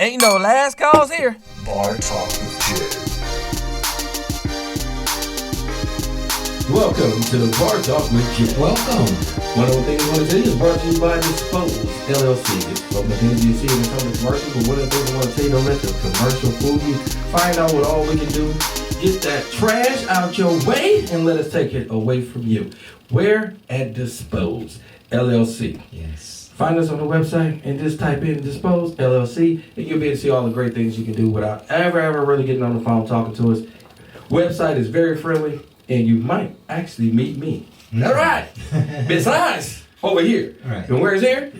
Ain't no last calls here. Bar Talk with Jay. Welcome to the Bar Talk with Jay. Welcome. One of the things I want to tell you is brought to you by Dispose LLC. It's from the things you see in some of the commercials, but one of the things I want to tell you, don't let the commercial fool you. Find out what all we can do. Get that trash out your way and let us take it away from you. Where? At Dispose LLC. Yes. Find us on the website and just type in Dispose LLC and you'll be able to see all the great things you can do without ever really getting on the phone talking to us. Website is very friendly and you might actually meet me. All right. Besides, over here. All right. And where's here?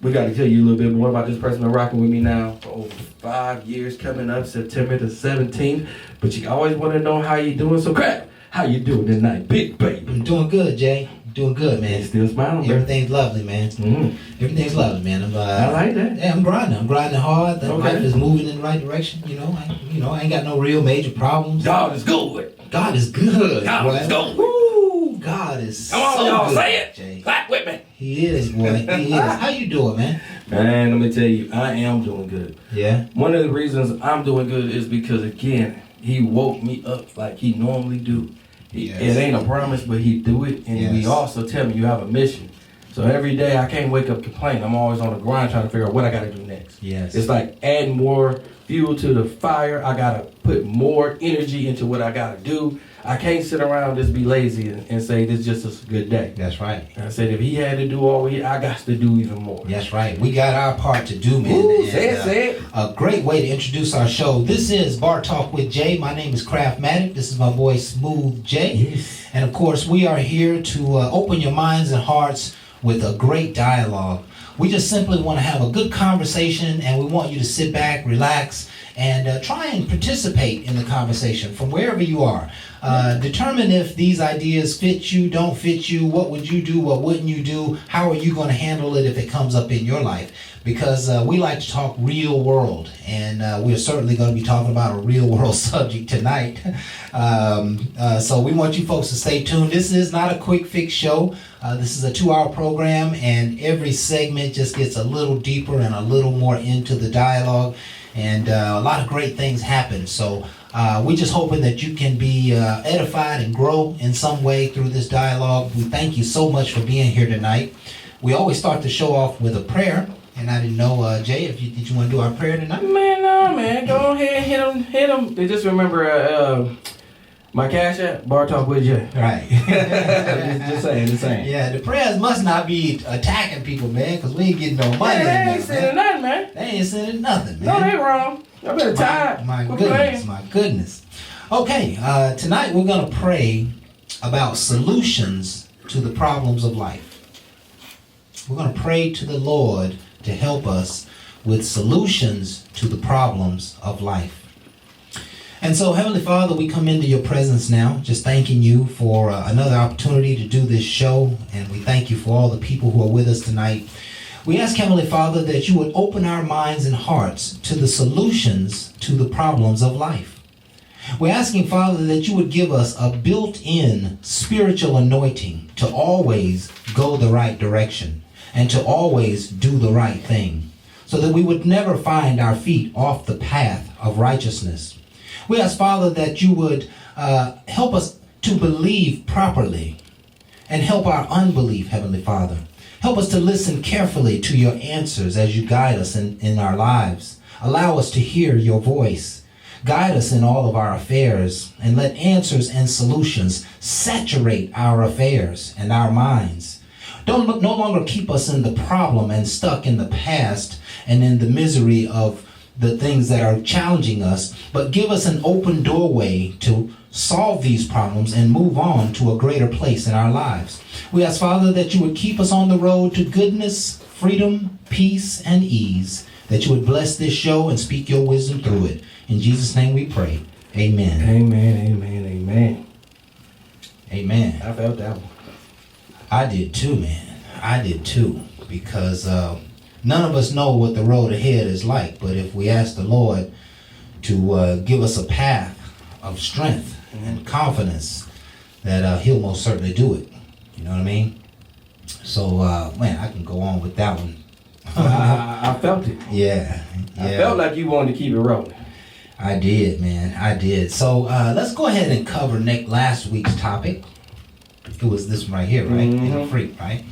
We got to tell you a little bit more about this person that's rocking with me now for over 5 years coming up September the 17th. But you always want to know how you doing. So, Crap, how you doing tonight, big baby? I'm doing good, Jay. Doing good, man. Still smiling, man. Everything's lovely, man. Mm-hmm. Everything's lovely, man. I like that. Yeah, I'm grinding hard. The Okay. life is moving in the right direction. I ain't got no real major problems. God is good. God is good. God boy. is good. Woo, God is Come on, so y'all, good, say it. Jay. Clap with me. He is, boy. He is. How you doing, man? Man, let me tell you, I am doing good. Yeah. One of the reasons I'm doing good is because, again, he woke me up like he normally do. Yes. It ain't a promise, but he do it. And Yes. we also tell me you have a mission. So every day I can't wake up complaining. I'm always on the grind trying to figure out what I got to do next. Yes. It's like adding more fuel to the fire. I got to put more energy into what I got to do. I can't sit around and just be lazy and say this is just a good day. That's right. I said if he had to do all I got to do even more. That's right. We got our part to do, man. Ooh, And, say it. A great way to introduce our show. This is Bar Talk with Jay. My name is Craftmatic. This is my boy Smooth Jay. Yes. And of course, we are here to open your minds and hearts with a great dialogue. We just simply want to have a good conversation, and we want you to sit back, relax, and try and participate in the conversation from wherever you are. Determine if these ideas fit you, don't fit you, what would you do, what wouldn't you do, how are you going to handle it if it comes up in your life. Because we like to talk real world, and we're certainly going to be talking about a real world subject tonight. So we want you folks to stay tuned. This is not a quick fix show. This is a 2-hour program, and every segment just gets a little deeper and a little more into the dialogue, and a lot of great things happen. So we're just hoping that you can be edified and grow in some way through this dialogue. We thank you so much for being here tonight. We always start the show off with a prayer. And I didn't know, Jay, did you want to do our prayer tonight? Man, no, man. Go ahead, hit him. Just remember my cash app, Bar Talk with Jay. Right. just saying. Yeah, the prayers must not be attacking people, man, because we ain't getting no money. They ain't sending nothing, man. They ain't sending nothing, No, man. they wrong. I better tired. My goodness. Okay, tonight we're going to pray about solutions to the problems of life. We're going to pray to the Lord to help us with solutions to the problems of life. And so, Heavenly Father, we come into your presence now, just thanking you for another opportunity to do this show, and we thank you for all the people who are with us tonight. We ask, Heavenly Father, that you would open our minds and hearts to the solutions to the problems of life. We're asking, Father, that you would give us a built-in spiritual anointing to always go the right direction and to always do the right thing, so that we would never find our feet off the path of righteousness. We ask, Father, that you would help us to believe properly and help our unbelief, Heavenly Father. Help us to listen carefully to your answers as you guide us in our lives. Allow us to hear your voice. Guide us in all of our affairs, and let answers and solutions saturate our affairs and our minds. Don't no longer keep us in the problem and stuck in the past and in the misery of the things that are challenging us, but give us an open doorway to solve these problems and move on to a greater place in our lives. We ask, Father, that you would keep us on the road to goodness, freedom, peace, and ease, that you would bless this show and speak your wisdom through it. In Jesus' name we pray. Amen. Amen. Amen. I felt that one. I did too, man. I did too. Because none of us know what the road ahead is like. But if we ask the Lord to give us a path of strength and confidence, that he'll most certainly do it. You know what I mean? So, man, I can go on with that one I felt it. Yeah. I felt like you wanted to keep it rolling. I did, man. I did. So let's go ahead and cover last week's topic. It was this one right here, right? Mm-hmm. Inner freak, right?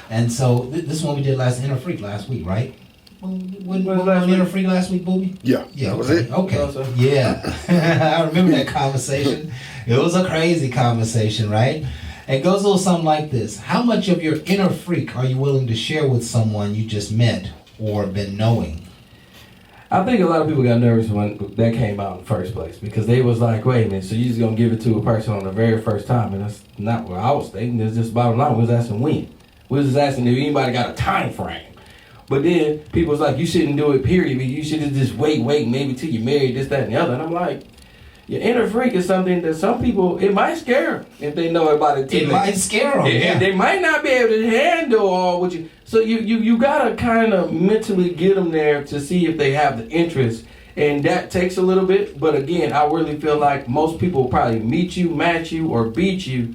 And so this one we did inner freak last week, right? When inner freak last week, Booby? Yeah. Yeah. Was Okay. it? Okay. Yeah. I remember that conversation. It was a crazy conversation, right? It goes a little something like this. How much of your inner freak are you willing to share with someone you just met or been knowing? I think a lot of people got nervous when that came out in the first place because they was like, wait a minute, so you just going to give it to a person on the very first time? And that's not what I was thinking. It's just bottom line. We was asking when. We was just asking if anybody got a time frame. But then people was like, you shouldn't do it, period. You should just wait, maybe till you married, this, that, and the other. And I'm like, your inner freak is something that some people, it might scare them if they know about it. It might scare them, and they might not be able to handle all what you... So you got to kind of mentally get them there to see if they have the interest. And that takes a little bit. But again, I really feel like most people will probably meet you, match you, or beat you,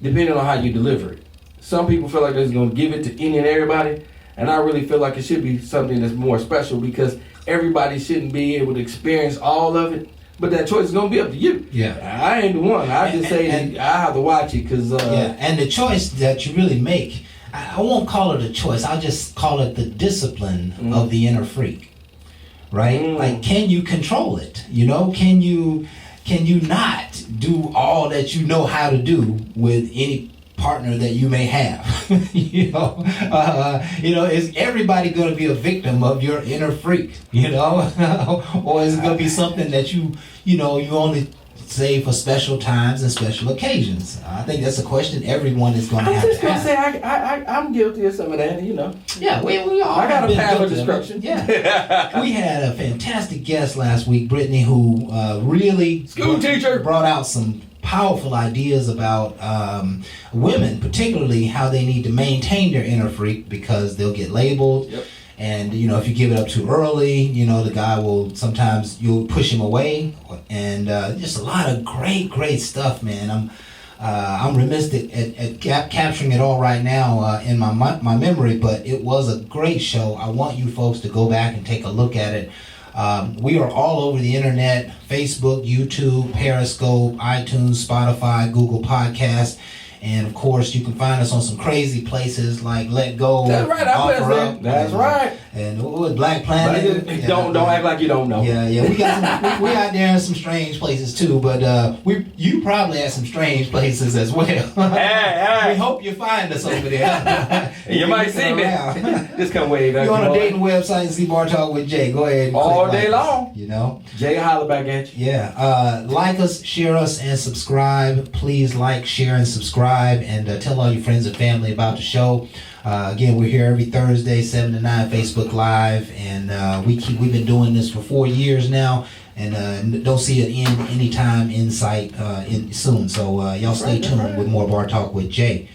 depending on how you deliver it. Some people feel like they're going to give it to any and everybody. And I really feel like it should be something that's more special because everybody shouldn't be able to experience all of it. But that choice is going to be up to you. Yeah. I ain't the one. I just say I have to watch it because... yeah, and the choice that you really make, I won't call it a choice. I'll just call it the discipline of the inner freak, right? Like, can you control it? You know, can you not do all that you know how to do with any partner that you may have? you know, is everybody going to be a victim of your inner freak? You know, or is it going to be something that you only save for special times and special occasions? I think that's a question everyone is going to have to ask. I'm just going to say I'm guilty of some of that, you know. Yeah, we all I got a been path of guilty destruction. Yeah. We had a fantastic guest last week, Brittany, who really School teacher brought out some powerful ideas about women, particularly how they need to maintain their inner freak because they'll get labeled. Yep. And, if you give it up too early, the guy will sometimes, you'll push him away. And just a lot of great stuff, man. I'm remiss at capturing it all right now in my memory, but it was a great show. I want you folks to go back and take a look at it. We are all over the internet: Facebook, YouTube, Periscope, iTunes, Spotify, Google Podcasts. And of course, you can find us on some crazy places like Let Go. That's right, That's right. And Black Planet. Don't act like you don't know. Yeah. We got we out there in some strange places too, but you probably at some strange places as well. Hey. We hope you find us over there. You might see me. Just come wave. You're on a dating website and see Bar Talk with Jay. Go ahead. And all day long. Jay holler back at you. Yeah. Like us, share us, and subscribe. Please like, share, and subscribe. And tell all your friends and family about the show. Again, we're here every Thursday, 7 to 9, Facebook Live, and we've been doing this for 4 years now, and don't see it end anytime in sight soon. So y'all stay tuned with more Bar Talk with Jay.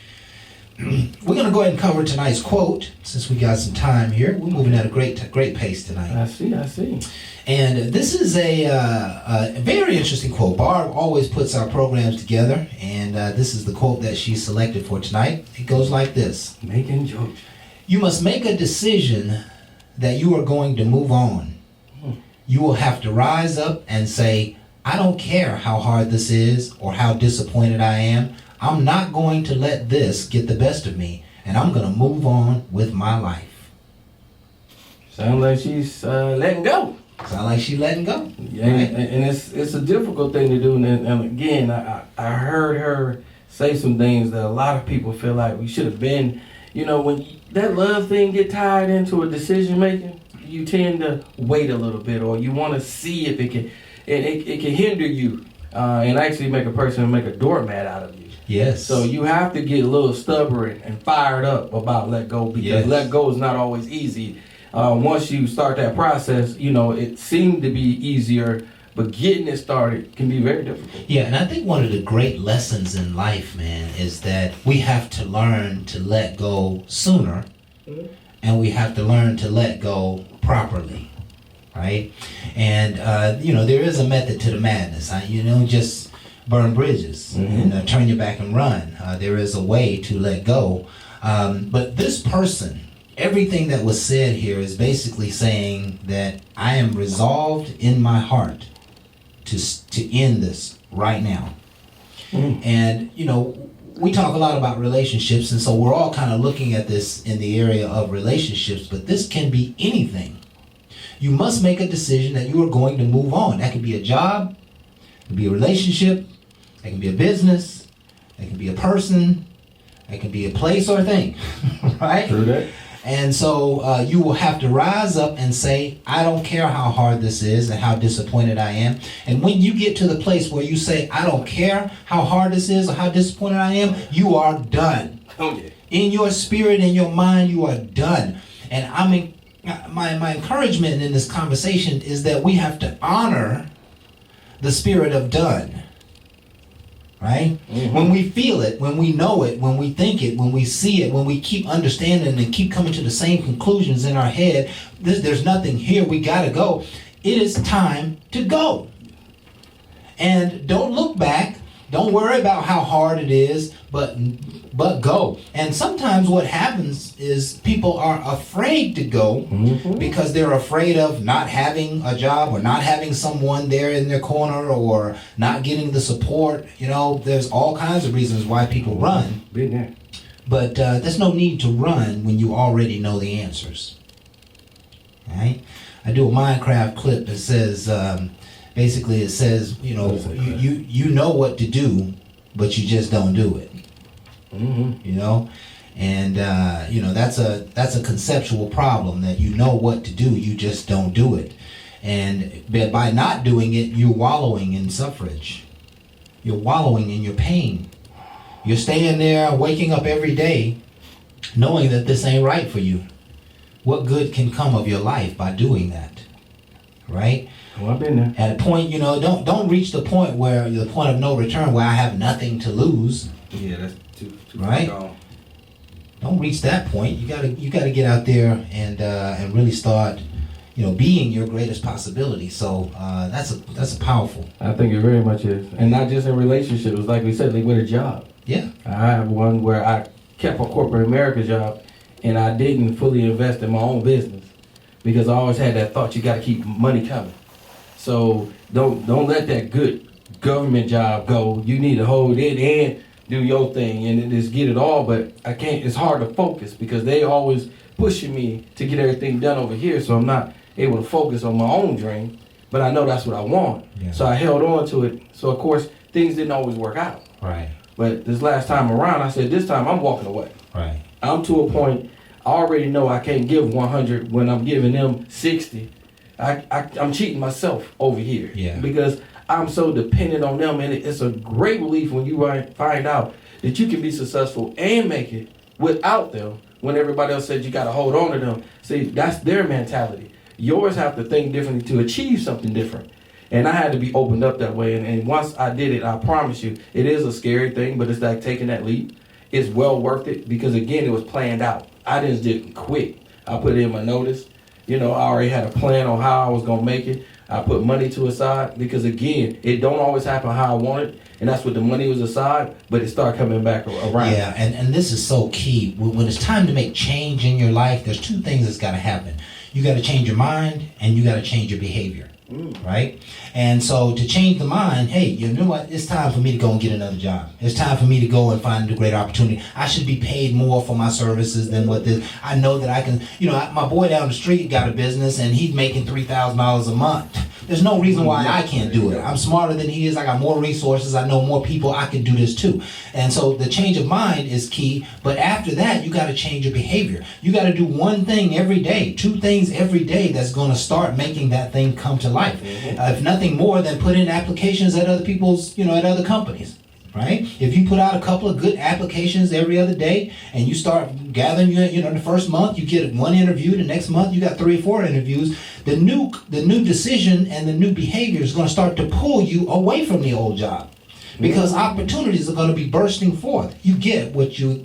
We're gonna go ahead and cover tonight's quote since we got some time here. We're moving at a great pace tonight. I see. And this is a very interesting quote. Barb always puts our programs together, and this is the quote that she selected for tonight. It goes like this: Making jokes. You must make a decision that you are going to move on. You will have to rise up and say, I don't care how hard this is or how disappointed I am. I'm not going to let this get the best of me, and I'm going to move on with my life. Sounds like she's letting go. Sounds like she's letting go. Yeah, right? And it's a difficult thing to do. And again, I heard her say some things that a lot of people feel like we should have been. When that love thing get tied into a decision making, you tend to wait a little bit, or you want to see if it can hinder you and actually make a person make a doormat out of you. Yes. So you have to get a little stubborn and fired up about let go, because let go is not always easy. Once you start that process, it seemed to be easier, but getting it started can be very difficult. Yeah, and I think one of the great lessons in life, man, is that we have to learn to let go sooner, and we have to learn to let go properly, right? And, there is a method to the madness. Just burn bridges and turn your back and run. There is a way to let go. But this person everything that was said here is basically saying that I am resolved in my heart to end this right now. And, you know, we talk a lot about relationships, and so we're all kind of looking at this in the area of relationships, but this can be anything. You must make a decision that you are going to move on. That could be a job, it could be a relationship, it can be a business, it can be a person, it can be a place or a thing, right? True that. And so you will have to rise up and say, I don't care how hard this is and how disappointed I am. And when you get to the place where you say, I don't care how hard this is or how disappointed I am, you are done. Oh, yeah. In your spirit, in your mind, you are done. And I mean, my encouragement in this conversation is that we have to honor the spirit of done. Right? Mm-hmm. When we feel it, when we know it, when we think it, when we see it, when we keep understanding and keep coming to the same conclusions in our head, there's nothing here, we gotta go. It is time to go. And don't look back. Don't worry about how hard it is, but go. And sometimes what happens is people are afraid to go because they're afraid of not having a job or not having someone there in their corner or not getting the support. You know, there's all kinds of reasons why people run. Been there. But there's no need to run when you already know the answers. Right? I do a Minecraft clip that says, basically it says, you know, you know what to do, but you just don't do it. You know, and you know, that's a conceptual problem, that you know what to do, you just don't do it. And by not doing it, you're wallowing in suffrage. You're wallowing in your pain. You're staying there, waking up every day, knowing that this ain't right for you. What good can come of your life by doing that? Right? Well, I've been there. At a point, you know, don't reach the point where the point of no return, where I have nothing to lose. Yeah, that's too right. Gone. Don't reach that point. You gotta get out there and really start, you know, being your greatest possibility. So that's a powerful. I think it very much is, and not just in relationships. Like we said, like with a job. Yeah. I have one where I kept a corporate America job, and I didn't fully invest in my own business because I always had that thought, you got to keep money coming. So don't let that good government job go. You need to hold it and do your thing and just get it all. But I can't. It's hard to focus because they always pushing me to get everything done over here. So I'm not able to focus on my own dream. But I know that's what I want. Yeah. So I held on to it. So of course things didn't always work out. Right. But this last time around, I said this time I'm walking away. Right. I'm to a point. I already know I can't give 100 when I'm giving them 60. I'm cheating myself over here. Yeah. Because I'm so dependent on them, and it's a great relief when you find out that you can be successful and make it without them when everybody else says you got to hold on to them. See, that's their mentality. Yours have to think differently to achieve something different. And I had to be opened up that way. And once I did it, I promise you, it is a scary thing, but it's like taking that leap. It's well worth it because, again, it was planned out. I just didn't quit. I put in my notice. You know, I already had a plan on how I was going to make it. I put money to aside because, again, it don't always happen how I want it. And that's what the money was aside, but it started coming back around. Yeah, and this is so key. When it's time to make change in your life, there's two things that's got to happen. You got to change your mind and you got to change your behavior. Right? And so to change the mind, hey, you know what? It's time for me to go and get another job. It's time for me to go and find a great opportunity. I should be paid more for my services than what this. I know that I can, you know, my boy down the street got a business and he's making $3,000 a month. There's no reason why I can't do it. I'm smarter than he is. I got more resources. I know more people. I can do this too. And so the change of mind is key. But after that, you got to change your behavior. You got to do one thing every day, two things every day that's going to start making that thing come to life. If nothing more than put in applications at other people's, you know, at other companies. Right? If you put out a couple of good applications every other day and you start gathering, you know, the first month you get one interview, the next month you got 3 or 4 interviews, the new decision and the new behavior is going to start to pull you away from the old job. because opportunities are going to be bursting forth. You get what you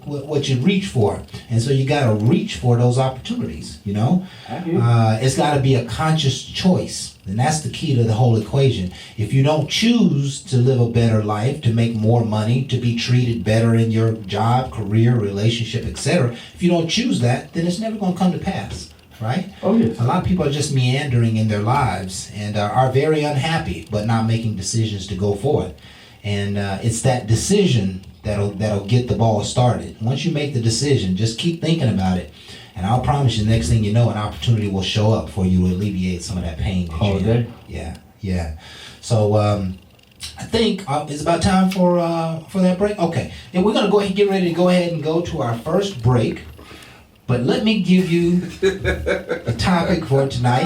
reach for, and so you got to reach for those opportunities. It's got to be a conscious choice, and that's the key to the whole equation. If you don't choose to live a better life, to make more money, to be treated better in your job, career, relationship, etc., if you don't choose that, then it's never going to come to pass. Right? Oh, yes. A lot of people are just meandering in their lives and are very unhappy, but not making decisions to go forward. And it's that decision that'll get the ball started. Once you make the decision, just keep thinking about it. And I'll promise you, the next thing you know, an opportunity will show up for you to alleviate some of that pain that you have. Yeah. So I think it's about time for that break. Okay. And we're going to get ready to go ahead and go to our first break. But let me give you the topic for tonight.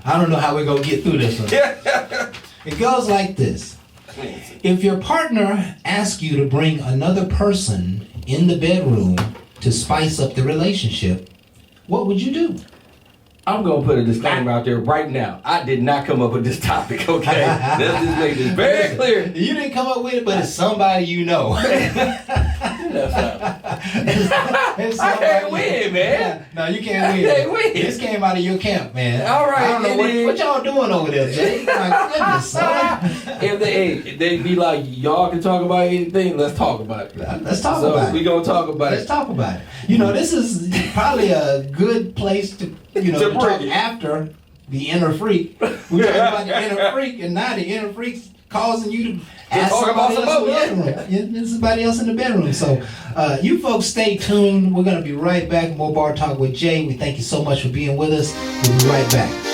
I don't know how we're going to get through this one. It goes like this. If your partner asks you to bring another person in the bedroom to spice up the relationship, what would you do? I'm going to put a disclaimer out there right now. I did not come up with this topic, okay? Let's just make this very clear. You didn't come up with it, but it's somebody you know. I can't win, man. No, you can't win. I can't win. This came out of your camp, man. All right. I don't know what y'all doing over there, Jay. My goodness, son. If they be like, y'all can talk about anything, let's talk about it. Let's talk about it. We're going to talk about it. Let's talk about it. This is probably a good place to talk after the inner freak. We talk about the inner freak, and now the inner freak's causing you to ask somebody else in the bedroom. There's somebody else in the bedroom. So you folks stay tuned. We're going to be right back. More Bar Talk with Jay. We thank you so much for being with us. We'll be right back.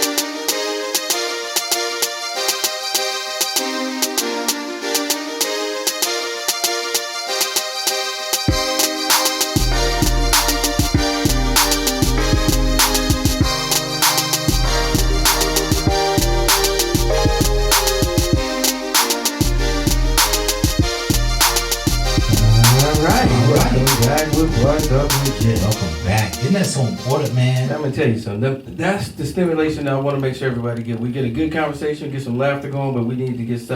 Welcome back. Isn't that so important, man? I'm going to tell you something. That's the stimulation that I want to make sure everybody get. We get a good conversation, get some laughter going, but we need to get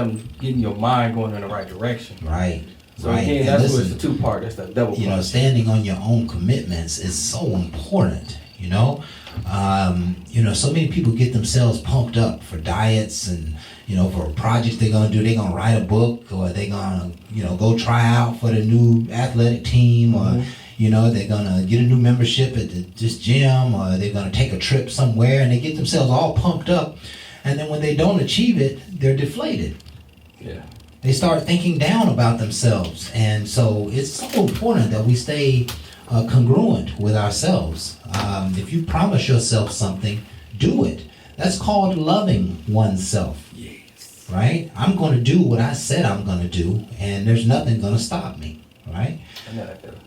getting your mind going in the right direction. Right. So again, that's what it's a two-part. That's the double part. Standing on your own commitments is so important, so many people get themselves pumped up for diets and, for projects they're going to do. They're going to write a book, or they're going to, go try out for the new athletic team, or, they're going to get a new membership at this gym, or they're going to take a trip somewhere, and they get themselves all pumped up. And then when they don't achieve it, they're deflated. Yeah. They start thinking down about themselves. And so it's so important that we stay congruent with ourselves. If you promise yourself something, do it. That's called loving oneself. Yes. Right? I'm going to do what I said I'm going to do, and there's nothing going to stop me. Right? I know that feeling.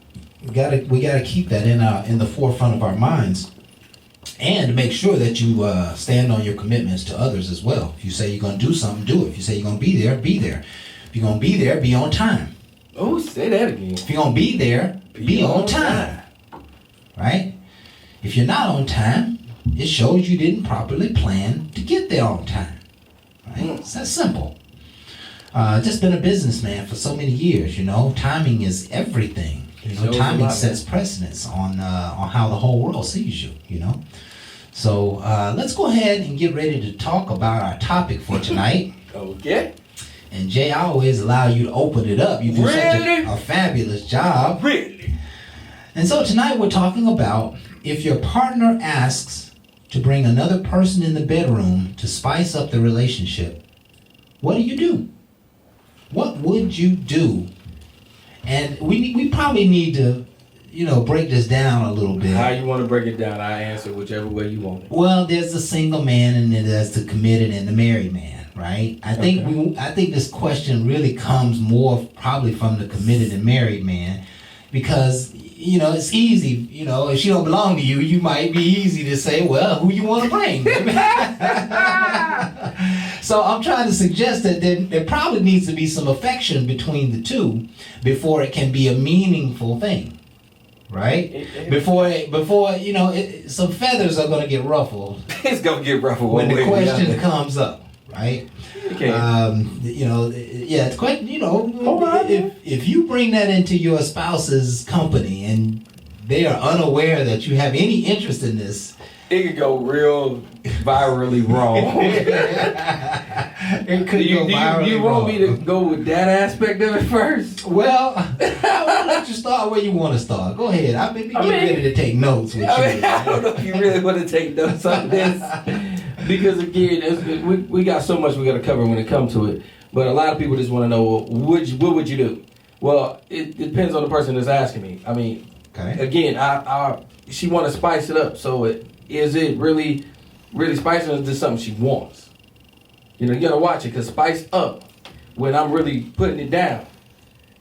We gotta keep that in the forefront of our minds, and make sure that you stand on your commitments to others as well. If you say you're gonna do something, do it. If you say you're gonna be there, be there. If you're gonna be there, be on time. Oh, say that again. If you're gonna be there, be on time. Right? If you're not on time, it shows you didn't properly plan to get there on time. Right? It's that simple. Just been a businessman for so many years. Timing is everything. Timing sets precedence on how the whole world sees you, So let's go ahead and get ready to talk about our topic for tonight. Okay. And Jay, I always allow you to open it up. You do such a fabulous job. Really? And so tonight we're talking about if your partner asks to bring another person in the bedroom to spice up the relationship, what do you do? What would you do? And we probably need to, break this down a little bit. How you want to break it down, I answer whichever way you want it. Well, there's the single man and then there's the committed and the married man, right? I think this question really comes more probably from the committed and married man, because it's easy. If she don't belong to you, you might be easy to say, well, who you want to bring? So I'm trying to suggest that there probably needs to be some affection between the two before it can be a meaningful thing, right? Before some feathers are going to get ruffled. It's going to get ruffled when the question comes up. right? Okay. It's quite, right. if you bring that into your spouse's company and they are unaware that you have any interest in this, it could go real virally wrong. It could go virally you want me to go with that aspect of it first? Well, I want to let you start where you want to start. Go ahead. I'm getting ready to take notes with you. I don't know if you really want to take notes on this. Because again, we got so much we got to cover when it comes to it. But a lot of people just want to know, well, what would you do? Well, it depends on the person that's asking me. I mean, again, she want to spice it up. So is it really spicy, or is this something she wants? You got to watch it, because spice up, when I'm really putting it down,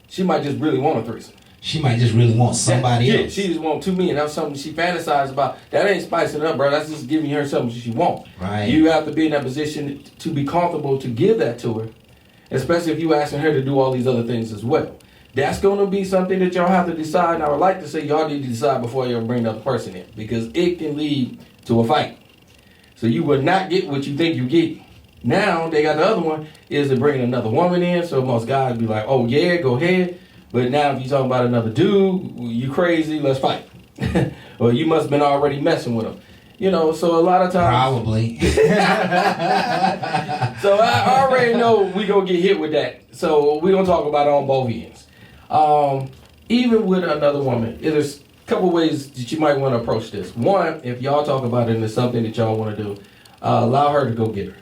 she might just really want a threesome. She might just really want somebody else. She just want 2 million. That's something she fantasized about. That ain't spicing it up, bro. That's just giving her something she wants. Right. You have to be in that position to be comfortable to give that to her, especially if you asking her to do all these other things as well. That's going to be something that y'all have to decide. And I would like to say y'all need to decide before you bring the other person in, because it can lead to a fight. So you will not get what you think you get. Now they got the other one, is to bring another woman in. So most guys be like, oh yeah, go ahead. But now if you're talking about another dude, you crazy, let's fight. Or you must have been already messing with him. So a lot of times. Probably. So I already know we going to get hit with that. So we're going to talk about it on both ends. Even with another woman, there's a couple ways that you might want to approach this. One, if y'all talk about it and it's something that y'all want to do, allow her to go get her.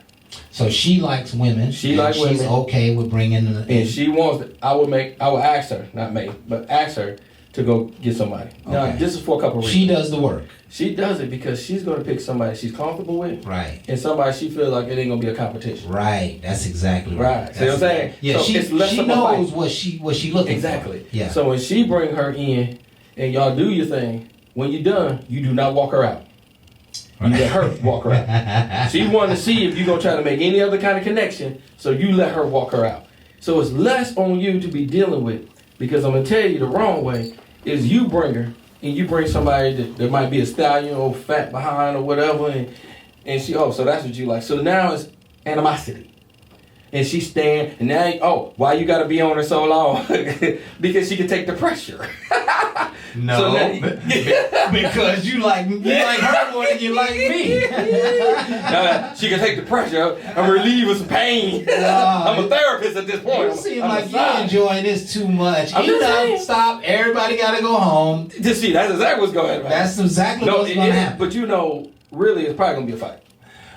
So she likes women. She's okay with bringing them. And she wants it. I would ask her, not me, but ask her to go get somebody. Okay. Now, this is for a couple of reasons. She does the work. She does it because she's going to pick somebody she's comfortable with. Right. And somebody she feels like it ain't going to be a competition. Right. That's exactly right. See what I'm saying? Yeah, so she knows what she looking exactly. for. Yeah. So when she bring her in and y'all do your thing, when you're done, you do not walk her out. You let her walk her out. She wanted to see if you're going to try to make any other kind of connection, so you let her walk her out. So it's less on you to be dealing with, because I'm going to tell you the wrong way is you bring her, and you bring somebody that might be a stallion or fat behind or whatever, and she, so that's what you like. So now it's animosity. And she stand, and now, why you got to be on her so long? Because she can take the pressure. No, so now, because you like her more than you like me. She can take the pressure and relieve us some pain. I'm a therapist at this point. You seem like you're enjoying this too much. Stop. Everybody got to go home. Just see, that's exactly what's going to happen. That's exactly what's going to happen. But really, it's probably going to be a fight,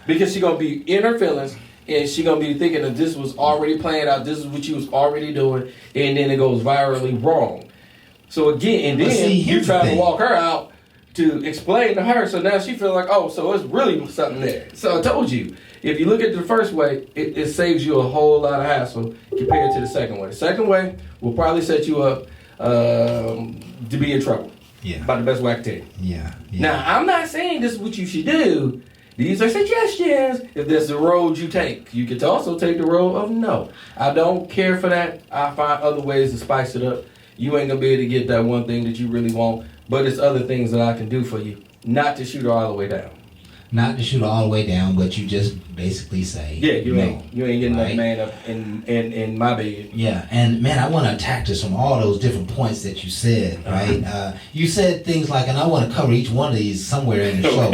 because she's going to be in her feelings. And she going to be thinking that this was already planned out. This is what you was already doing. And then it goes virally wrong. So again, and then you try to walk her out to explain to her. So now she feels like, so it's really something there. So I told you, if you look at the first way, it saves you a whole lot of hassle compared to the second way. The second way will probably set you up to be in trouble. Yeah. By the best way I can tell you. Yeah. Now, I'm not saying this is what you should do. These are suggestions. If that's the road you take, you could also take the road of no. I don't care for that. I find other ways to spice it up. You ain't going to be able to get that one thing that you really want, but it's other things that I can do for you. Not to shoot her all the way down. Not to shoot her all the way down, but you just basically say, you ain't getting that man up in my bed. Yeah, and man, I want to attack this from all those different points that you said, right? You said things like, and I want to cover each one of these somewhere in the show.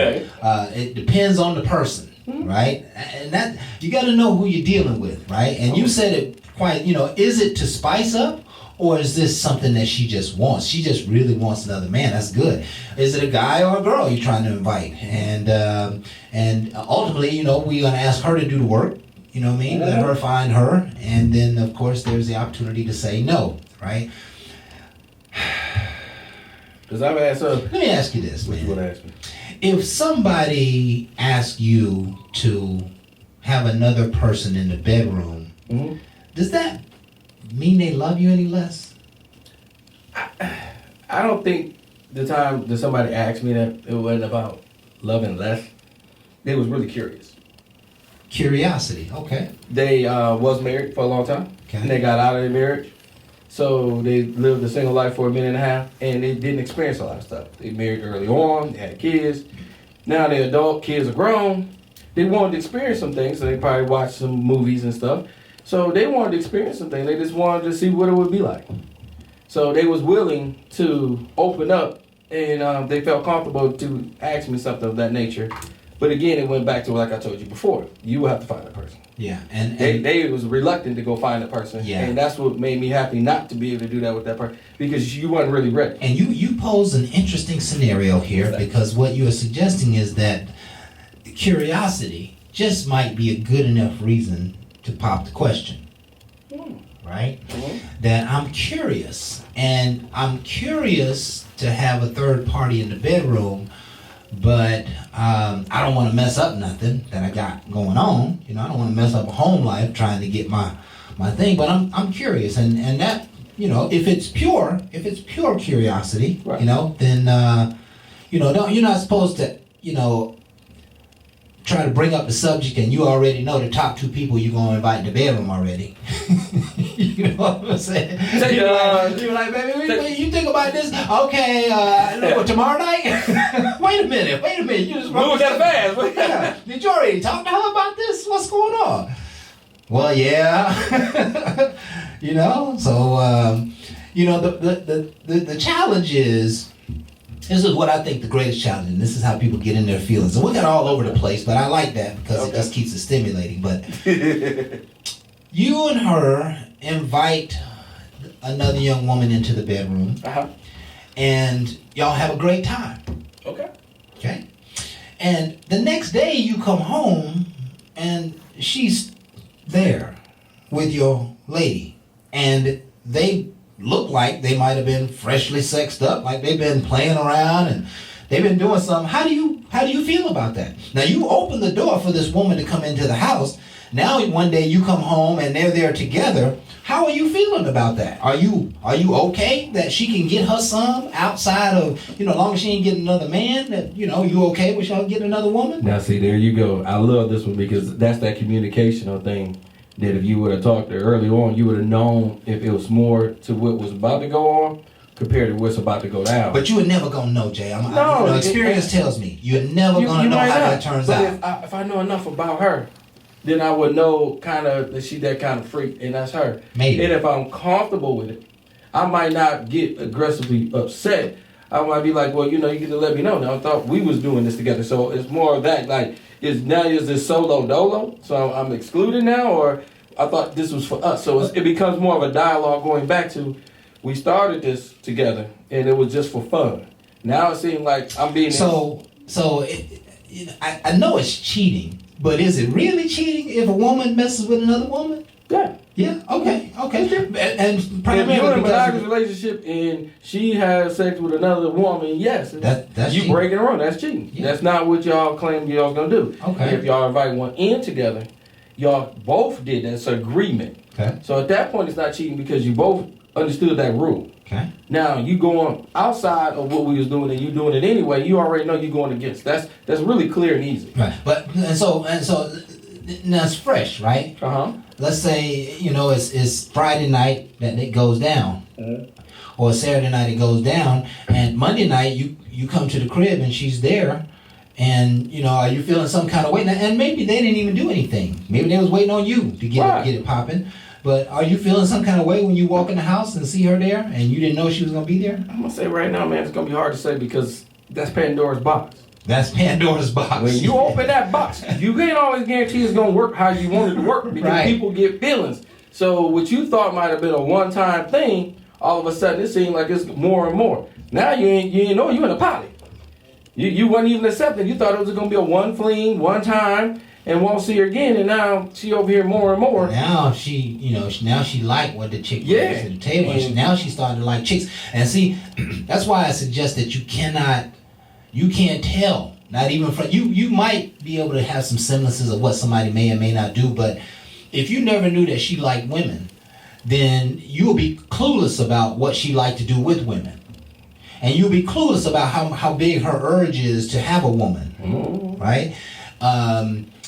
It depends on the person, right? And that you got to know who you're dealing with, right? And you said it quite, is it to spice up? Or is this something that she just wants? She just really wants another man. That's good. Is it a guy or a girl you're trying to invite? And ultimately, we're going to ask her to do the work. You know what I mean? Let her find her. And then, of course, there's the opportunity to say no, right? Because I've asked her. Let me ask you this, man. What you want to ask me? If somebody asks you to have another person in the bedroom, does that mean they love you any less? I don't think the time that somebody asked me that, it wasn't about loving less. They was really curious. Curiosity, okay. They was married for a long time. Okay. And they got out of their marriage. So they lived a single life for a minute and a half, and they didn't experience a lot of stuff. They married early on, they had kids. Now they're adult, kids are grown. they wanted to experience some things. So they probably watched some movies and stuff. So they wanted to experience some things. They just wanted to see what it would be like. So they was willing to open up, and they felt comfortable to ask me something of that nature. But again, it went back to like I told you before. You will have to find a person. Yeah, and they was reluctant to go find a person. Yeah, and that's what made me happy not to be able to do that with that person, because you weren't really ready. And you pose an interesting scenario here, exactly. Because what you are suggesting is that curiosity just might be a good enough reason to pop the question, right? That I'm curious, and I'm curious to have a third party in the bedroom. But I don't want to mess up nothing that I got going on. You know, I don't want to mess up a home life trying to get my thing. But I'm curious, and that, you know, if it's pure curiosity, right. You know, then you know, you're not supposed to, you know, try to bring up the subject and you already know the top 2 people you're going to invite in the bedroom already. You know what I'm saying? You're like, baby, you think about this? Okay, tomorrow night? Wait a minute. You just moving that fast. Yeah. Did you already talk to her about this? What's going on? Well, yeah. You know, so, you know, the challenge is, this is what I think the greatest challenge, and this is how people get in their feelings. And we got all over the place, but I like that because it just keeps it stimulating. But you and her invite another young woman into the bedroom, and y'all have a great time. Okay. And the next day you come home, and she's there with your lady, and they look like they might have been freshly sexed up, like they've been playing around and they've been doing something. How do you feel about that? Now you open the door for this woman to come into the house. Now one day you come home and they're there together. How are you feeling about that? Are you okay that she can get her some outside of, you know, as long as she ain't getting another man, that, you know, you okay with y'all getting another woman? Now see, there you go. I love this one because that's that communicational thing. That if you would have talked to her early on, you would have known if it was more to what was about to go on compared to what's about to go down. But you were never going to know, Jay. Experience tells me you're never going to know how that turns out. But if I know enough about her, then I would know kind of that she's that kind of freak, and that's her. Maybe. And if I'm comfortable with it, I might not get aggressively upset. I might be like, well, you know, you get to let me know. Now I thought we was doing this together, so it's more of that. Like, is this solo dolo? So I'm excluded now, or I thought this was for us. So it becomes more of a dialogue going back to, we started this together and it was just for fun. Now it seems like I'm being I know it's cheating, but is it really cheating if a woman messes with another woman? Yeah. Yeah. Okay. And primarily if you're in a monogamous relationship and she has sex with another woman, yes, that's you breaking the rule. That's cheating. Yeah. That's not what y'all claim y'all gonna do. Okay. If y'all invite one in together, y'all both did that. It's an agreement. Okay. So at that point, it's not cheating because you both understood that rule. Okay. Now you going outside of what we was doing and you doing it anyway. You already know you're going against. That's really clear and easy. Right. But and so now it's fresh, right? Let's say, you know, it's Friday night that it goes down, or Saturday night it goes down, and Monday night you come to the crib and she's there, and you know, are you feeling some kind of way? And maybe they didn't even do anything. Maybe they was waiting on you to get it popping. But are you feeling some kind of way when you walk in the house and see her there, and you didn't know she was gonna be there? I'm gonna say right now, man, it's gonna be hard to say because that's Pandora's box. That's Pandora's box. When you open that box, you can't always guarantee it's gonna work how you want it to work because people get feelings. So what you thought might have been a one-time thing, all of a sudden it seems like it's more and more. Now you ain't know you in a poly. You wasn't even accepting. You thought it was gonna be a one fling, one time, and won't see her again. And now she over here more and more. Now she like what the chick brings to the table. And now she's starting to like chicks. And see, that's why I suggest that you can't tell. Not even from you might be able to have some semblances of what somebody may or may not do, but if you never knew that she liked women, then you'll be clueless about what she liked to do with women. And you'll be clueless about how big her urge is to have a woman, right?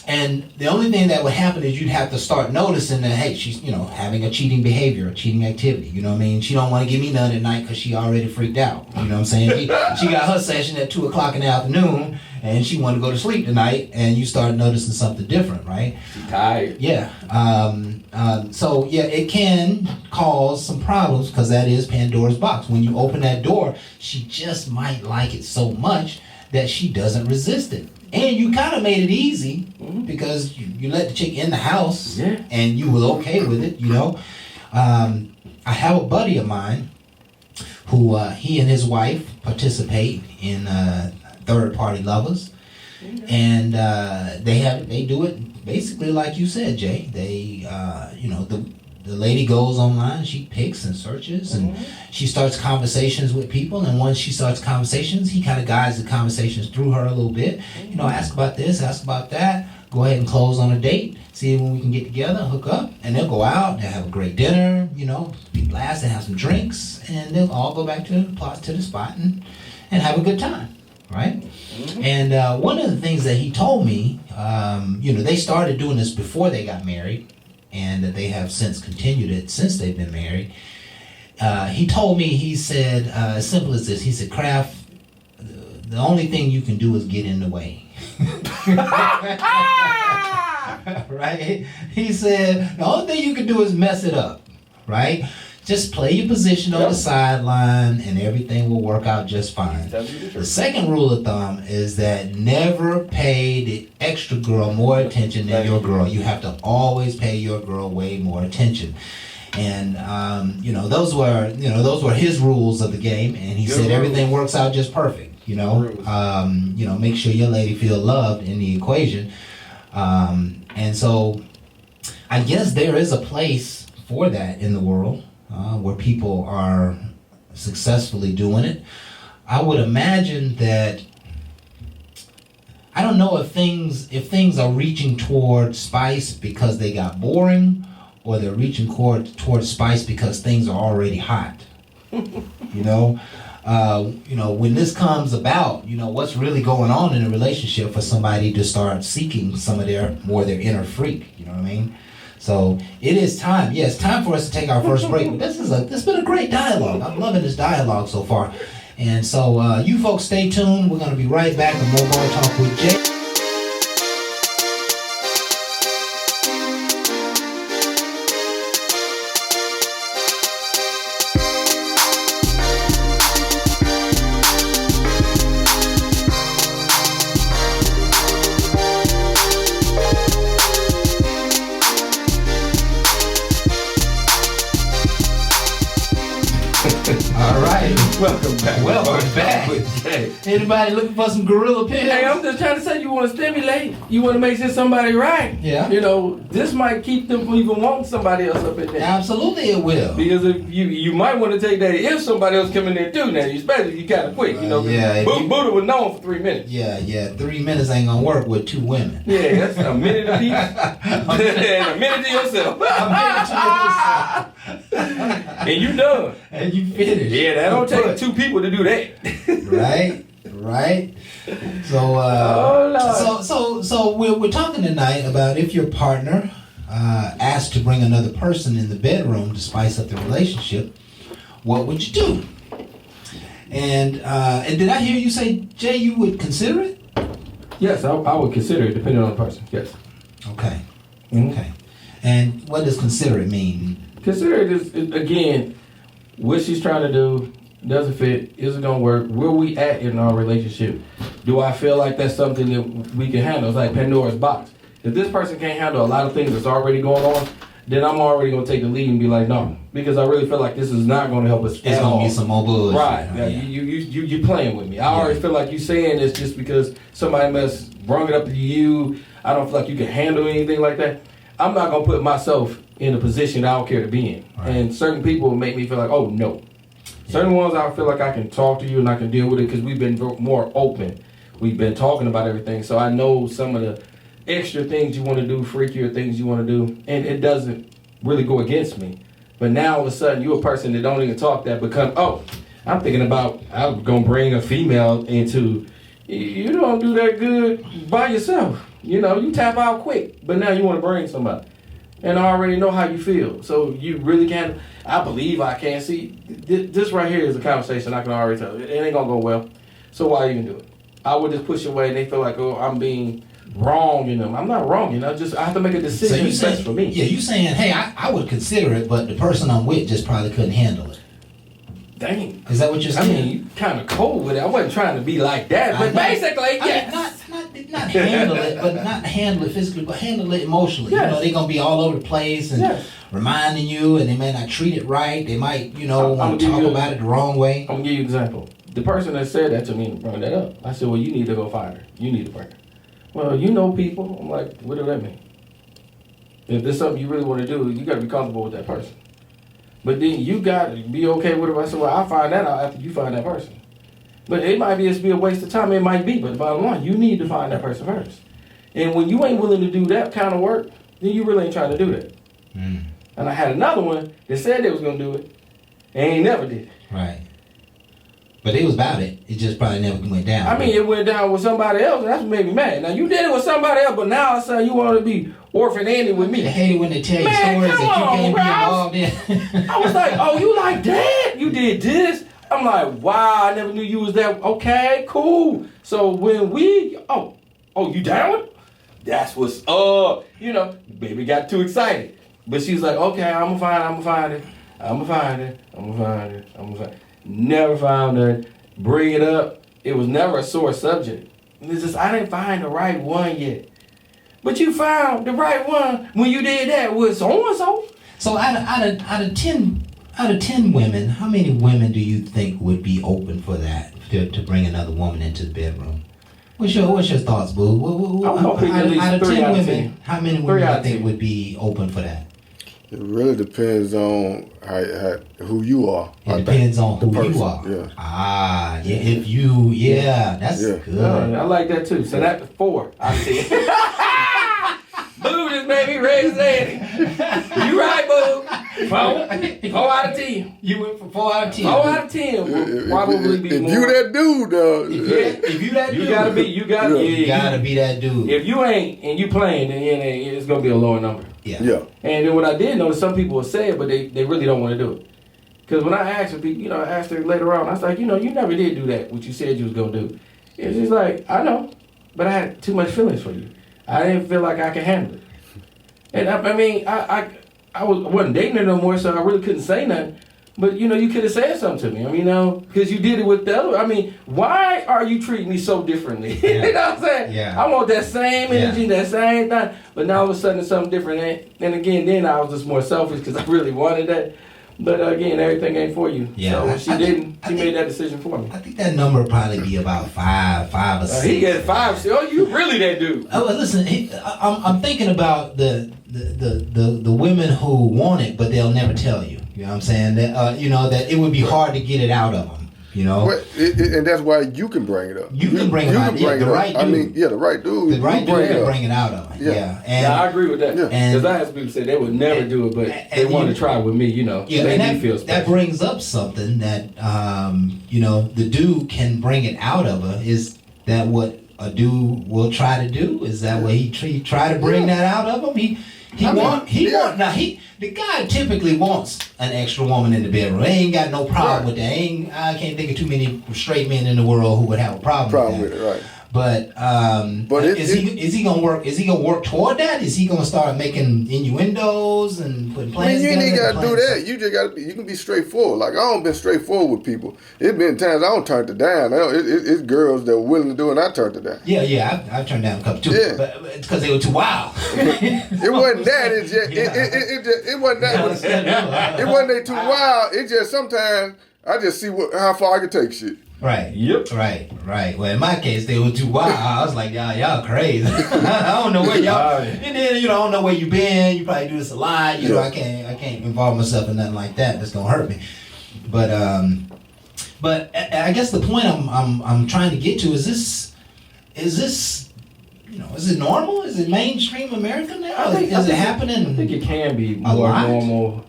And the only thing that would happen is you'd have to start noticing that, hey, she's, having a cheating behavior, a cheating activity. You know what I mean? She don't want to give me none at night because she already freaked out. You know what I'm saying? She got her session at 2 o'clock in the afternoon, and she wanted to go to sleep tonight, and you start noticing something different, right? She's tired. Yeah. So, it can cause some problems because that is Pandora's box. When you open that door, she just might like it so much that she doesn't resist it. And you kind of made it easy because you let the chick in the house and you was okay with it, I have a buddy of mine who he and his wife participate in third-party lovers. And they do it basically like you said, Jay. They, the lady goes online, she picks and searches, and she starts conversations with people. And once she starts conversations, he kind of guides the conversations through her a little bit. Ask about this, ask about that. Go ahead and close on a date. See when we can get together, hook up, and they'll go out. They'll have a great dinner. Be blasted, have some drinks, and they'll all go back to the spot and have a good time, right? And one of the things that he told me, they started doing this before they got married, and that they have since continued it since they've been married. He told me, he said, as simple as this, he said, Kraft, the only thing you can do is get in the way. Right? He said, the only thing you can do is mess it up, right? Just play your position on the sideline and everything will work out just fine. The second rule of thumb is that never pay the extra girl more attention than your girl. You have to always pay your girl way more attention. And those were his rules of the game, and he said everything works out just perfect. Make sure your lady feel loved in the equation. And so I guess there is a place for that in the world. Where people are successfully doing it. I would imagine that, I don't know if things are reaching toward spice because they got boring, or they're reaching toward spice because things are already hot. When this comes about, what's really going on in a relationship for somebody to start seeking some of their inner freak, you know what I mean? So it is time. Yeah, it's time for us to take our first break. But this has been a great dialogue. I'm loving this dialogue so far. And so you folks stay tuned. We're going to be right back with more Bar Talk with Jay. All right. Welcome back. Anybody looking for some gorilla pills? Hey, I'm just trying to say, you want to stimulate. You want to make sure somebody right. Yeah. This might keep them from even wanting somebody else up in there. Absolutely it will. Because if you might want to take that if somebody else come in there too. Now, especially you kind of quick. Buddha was known for 3 minutes. Yeah. 3 minutes ain't going to work with 2 women. Yeah, that's a minute apiece. And a minute to yourself. And you done. And you finished. Yeah, that don't take 2 people to do that. Right. So we're talking tonight about if your partner asked to bring another person in the bedroom to spice up the relationship, what would you do? And did I hear you say, Jay, you would consider it? Yes, I would consider it depending on the person. Yes. Okay. Mm-hmm. Okay. And what does consider it mean? Consider it is, again, what she's trying to do. Does it fit? Is it gonna work? Where we at in our relationship? Do I feel like that's something that we can handle? It's like Pandora's box. If this person can't handle a lot of things that's already going on, then I'm already gonna take the lead and be like, no, because I really feel like this is not gonna help us. It's gonna be some more bullshit. Right? Yeah. You playing with me. I already feel like you saying this just because somebody brung it up to you. I don't feel like you can handle anything like that. I'm not gonna put myself in a position I don't care to be in. Right. And certain people make me feel like, oh no. Certain ones I feel like I can talk to you and I can deal with it because we've been more open. We've been talking about everything. So I know some of the extra things you want to do, freakier things you want to do, and it doesn't really go against me. But now all of a sudden you're a person that don't even talk that I'm thinking about, I'm going to bring a female into, you don't do that good by yourself. You know, you tap out quick, but now you want to bring somebody. And I already know how you feel. So you really can't, I believe I can. See, this right here is a conversation I can already tell. It ain't going to go well. So why even do it? I would just push away and they feel like, oh, I'm being wrong in them. I'm not wrong, you know, I have to make a decision that's best for me. Yeah, you saying, hey, I would consider it, but the person I'm with just probably couldn't handle it. Dang. Is that what you're saying? I mean, you kind of cold with it. I wasn't trying to be like that, but basically, yes. Not handle it, but not handle it physically, but handle it emotionally. Yes. You know, they're going to be all over the place and reminding you, and they may not treat it right. They might, you know, want to talk about it the wrong way. I'm going to give you an example. The person that said that to me brought that up. I said, well, you need to go find her. You need to bring her. Well, you know people. I'm like, what does that mean? If there's something you really want to do, you got to be comfortable with that person. But then you got to be okay with it. I said, well, I'll find that out after you find that person. But it might just be a waste of time. It might be. But the bottom line, you need to find that person first. And when you ain't willing to do that kind of work, then you really ain't trying to do that. Mm. And I had another one that said they was going to do it and ain't never did it. Right. But it was about it. It just probably never went down. I mean, it went down with somebody else, and that's what made me mad. Now, you did it with somebody else, but now all of a sudden you want to be Orphan Annie with me. I hate it when they tell you stories that you can't be involved in. I was like, oh, you like that? You did this? I'm like, wow, I never knew you was that. Okay, cool. So when we, you down? That's what's you know, baby got too excited. But she's like, okay, I'm gonna find it. Never found her. Bring it up. It was never a sore subject. It's just, I didn't find the right one yet. But you found the right one when you did that with so-and-so. So out of 10 women, how many women do you think would be open for that, to bring another woman into the bedroom? What's your thoughts, boo? Out of 10 women, how many women do you think would be open for that? It really depends on who you are. It depends on who you are. Yeah. Ah, yeah. If you, that's good. I like that too. So that's 4. I see. Boo just made me raise that. You right, Boo. 4 out of 10. You went for 4 out of 10. 4 out of 10. Probably be more. If you that dude, though. If you that dude. You gotta be that dude. If you ain't and you playing, then it's gonna be a lower number. Yeah. And then what I did notice, some people will say it, but they really don't want to do it. Because when I asked her, I asked her later on, I was like, you never did do that, what you said you was going to do. And she's like, I know, but I had too much feelings for you. I didn't feel like I could handle it. And I wasn't dating her no more, so I really couldn't say nothing. But, you could have said something to me. I mean, because you did it with the other. I mean, why are you treating me so differently? Yeah. You know what I'm saying? Yeah. I want that same energy, that same thing. But now all of a sudden it's something different. And again, then I was just more selfish because I really wanted that. But again, everything ain't for you. Yeah. So she made that decision for me. I think that number would probably be about 5 or 6. He got 5. Oh, you really that dude? Oh, listen, I'm thinking about the women who want it, but they'll never tell you. You know what I'm saying? That that it would be hard to get it out of them. And that's why you can bring it up. You can bring it out. The right dude. I mean, the right dude. The right dude can bring it out of them. Yeah. And I agree with that. Yeah. Because I have people say they would never do it, but they want to try with me. Yeah, make me feel special. That brings up something that the dude can bring it out of her. Is that what a dude will try to do? Is that what he try to bring that out of him? The guy typically wants an extra woman in the bedroom. They ain't got no problem with that. I can't think of too many straight men in the world who would have a problem with that. With it, right? But is he gonna work? Is he gonna work toward that? Is he gonna start making innuendos and putting plans together? You ain't gotta do that. You just gotta. You can be straightforward. Like I don't been straightforward with people. It's been times I don't turn it down. It's girls that were willing to do it, and I turned it down. Yeah. I've turned down a couple too. Yeah. But it's because they were too wild. It wasn't that. It just. It wasn't that. It wasn't they too wild. It just sometimes I just see how far I can take shit. Right. Yep. Right. Well, in my case, they were too wild. I was like, y'all crazy. I don't know where y'all. And then I don't know where you been. You probably do this a lot. I can't involve myself in nothing like that. That's gonna hurt me. But I guess the point I'm trying to get to is this. Is it normal? Is it mainstream America now? Is it happening? I think it can be more normal.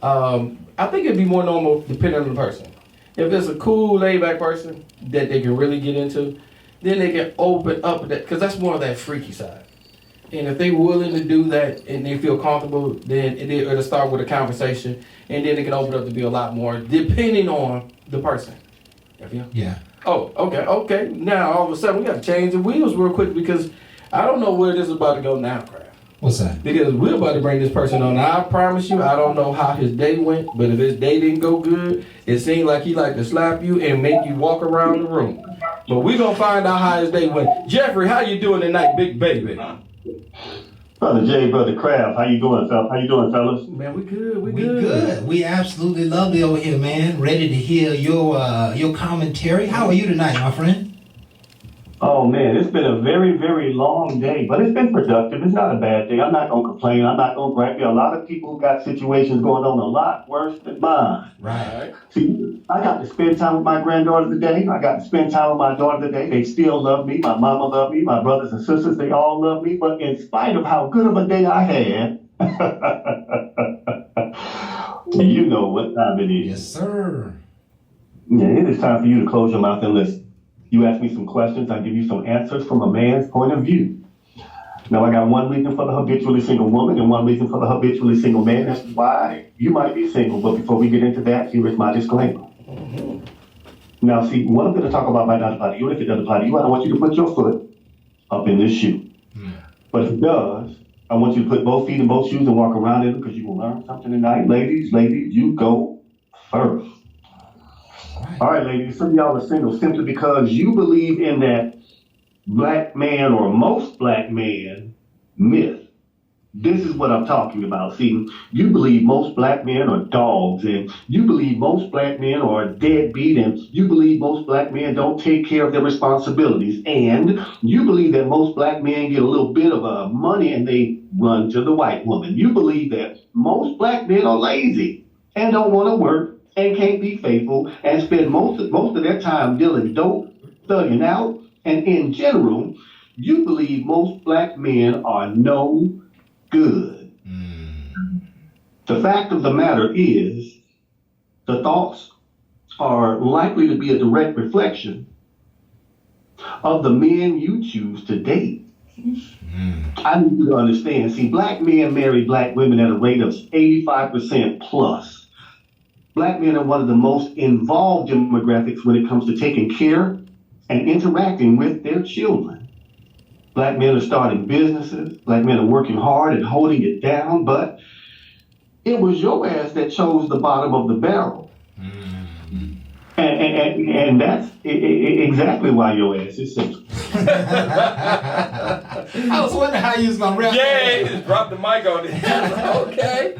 I think it'd be more normal depending on the person. If it's a cool, laid-back person that they can really get into, then they can open up that, because that's more of that freaky side. And if they willing to do that and they feel comfortable, then it'll start with a conversation, and then it can open up to be a lot more, depending on the person. Yeah. Oh, okay. Now all of a sudden we got to change the wheels real quick because I don't know where this is about to go now, Crab. What's that? Because we're about to bring this person on. I promise you, I don't know how his day went, but if his day didn't go good, it seemed like he liked to slap you and make you walk around the room. But we're going to find out how his day went. Jeffrey, how you doing tonight, big baby? Brother Jay, Brother Crab, how you doing, fellas? Man, we good. We good. We absolutely lovely over here, man. Ready to hear your commentary. How are you tonight, my friend? Oh man, it's been a very, very long day, but it's been productive. It's not a bad day. I'm not gonna complain. I'm not gonna gripe. There are a lot of people who got situations going on a lot worse than mine. Right. See, I got to spend time with my granddaughter today. I got to spend time with my daughter today. They still love me. My mama love me. My brothers and sisters, they all love me. But in spite of how good of a day I had, you know what time it is. Yes, sir. Yeah, it is time for you to close your mouth and listen. You ask me some questions, I give you some answers from a man's point of view. Now, I got one reason for the habitually single woman and one reason for the habitually single man. That's why you might be single. But before we get into that, here is my disclaimer. Now, see, what I'm going to talk about might not apply to you. If it doesn't apply to you, I don't want you to put your foot up in this shoe. But if it does, I want you to put both feet in both shoes and walk around in them because you will learn something tonight. Ladies, you go first. All right, ladies, some of y'all are single simply because you believe in that black man or most black man myth. This is what I'm talking about. See, you believe most black men are dogs, and you believe most black men are deadbeat, and you believe most black men don't take care of their responsibilities, and you believe that most black men get a little bit of money and they run to the white woman. You believe that most black men are lazy and don't want to work and can't be faithful and spend most of their time dealing dope, thugging out, and in general, you believe most black men are no good. The fact of the matter is, the thoughts are likely to be a direct reflection of the men you choose to date. I need you to understand. See, black men marry black women at a rate of 85% plus. Black men are one of the most involved demographics when it comes to taking care and interacting with their children. Black men are starting businesses. Black men are working hard and holding it down, but it was your ass that chose the bottom of the barrel. And that's exactly why your ass is single. I was wondering how you was gonna wrap Yeah, he just dropped the mic on it. Okay.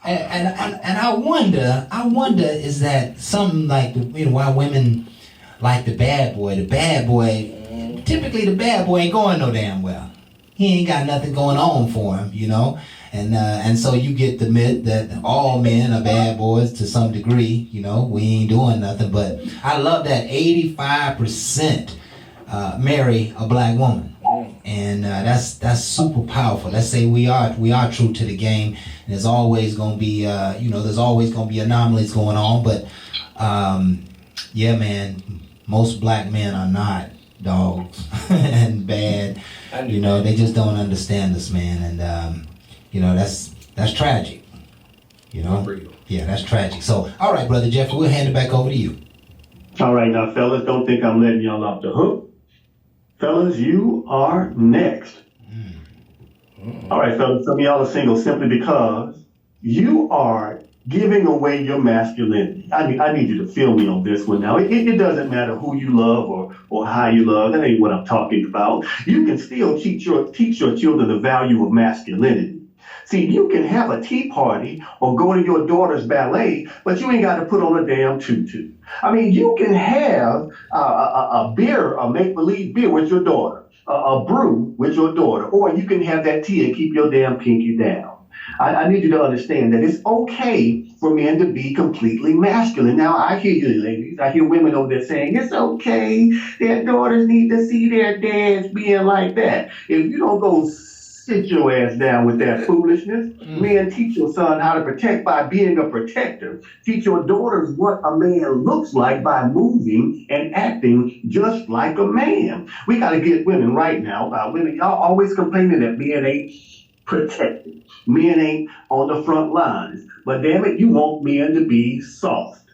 And I wonder, is that something like, why women like the bad boy? The bad boy, typically the bad boy ain't going no damn well. He ain't got nothing going on for him, And so you get the myth that all men are bad boys to some degree, we ain't doing nothing. But I love that 85% marry a black woman. And that's super powerful. Let's say we are true to the game. And there's always gonna be there's always gonna be anomalies going on. But yeah, man, most black men are not dogs and bad. They just don't understand us, man. And that's tragic. Yeah, that's tragic. So, all right, Brother Jeffrey, we'll hand it back over to you. All right, now, fellas, don't think I'm letting y'all off the hook. Fellas, you are next. All right, fellas, some of y'all are single simply because you are giving away your masculinity. I need you to feel me on this one now. It doesn't matter who you love or how you love. That ain't what I'm talking about. You can still teach your children the value of masculinity. See, you can have a tea party or go to your daughter's ballet, but you ain't got to put on a damn tutu. I mean, you can have a beer, a make-believe beer with your daughter, a brew with your daughter, or you can have that tea and keep your damn pinky down. I need you to understand that it's okay for men to be completely masculine. Now, I hear you, ladies. I hear women over there saying, it's okay. Their daughters need to see their dads being like that. If you don't go Sit your ass down with that foolishness. Men, teach your son how to protect by being a protector. Teach your daughters what a man looks like by moving and acting just like a man. We got to get women right now. Women, y'all always complaining that men ain't protected. Men ain't on the front lines. But damn it, you want men to be soft.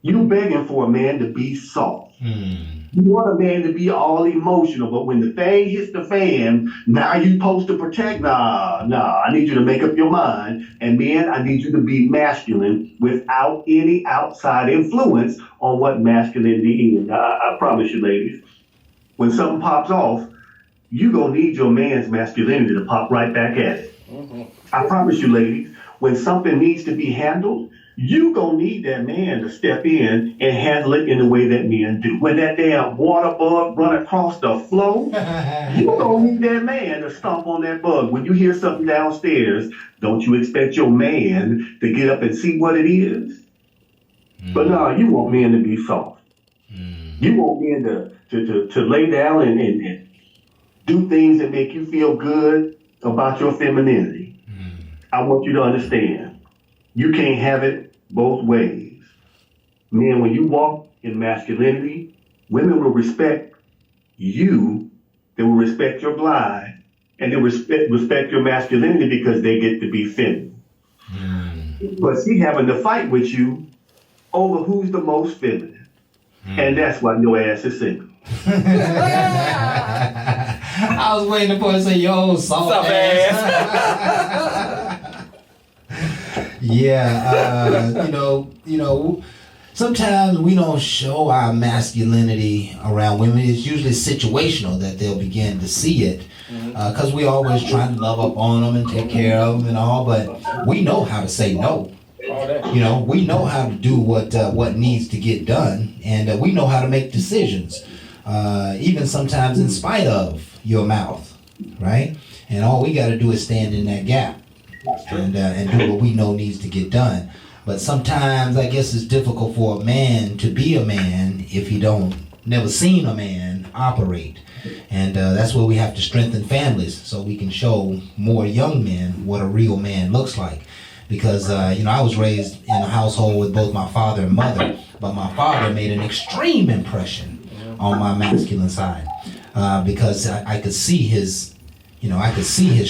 You begging for a man to be soft. You want a man to be all emotional, but when the thing hits the fan, now you supposed to protect. Nah, I need you to make up your mind. And men, I need you to be masculine without any outside influence on what masculinity is. I promise you, ladies, when something pops off, you gonna need your man's masculinity to pop right back at it. I promise you, ladies, when something needs to be handled, you gonna need that man to step in and handle it in the way that men do. When that damn water bug run across the floor, you gonna need that man to stomp on that bug. When you hear something downstairs, don't you expect your man to get up and see what it is? But no, you want men to be soft. You want men to lay down and do things that make you feel good about your femininity. I want you to understand. You can't have it both ways. Men, when you walk in masculinity, women will respect you, they will respect your glide, and they respect your masculinity because they get to be feminine. But she having to fight with you over who's the most feminine. And that's why your ass is single. I was waiting for her to say, yo, soft ass. Yeah, you know, sometimes we don't show our masculinity around women. It's usually situational that they'll begin to see it, because we always trying to love up on them and take care of them and all, but we know how to say no. You know, we know how to do what needs to get done, and we know how to make decisions, even sometimes in spite of your mouth, right? And all we got to do is stand in that gap and do what we know needs to get done. But sometimes I guess it's difficult for a man to be a man if he never seen a man operate. And that's where we have to strengthen families so we can show more young men what a real man looks like. Because, I was raised in a household with both my father and mother, but my father made an extreme impression on my masculine side, because I could see his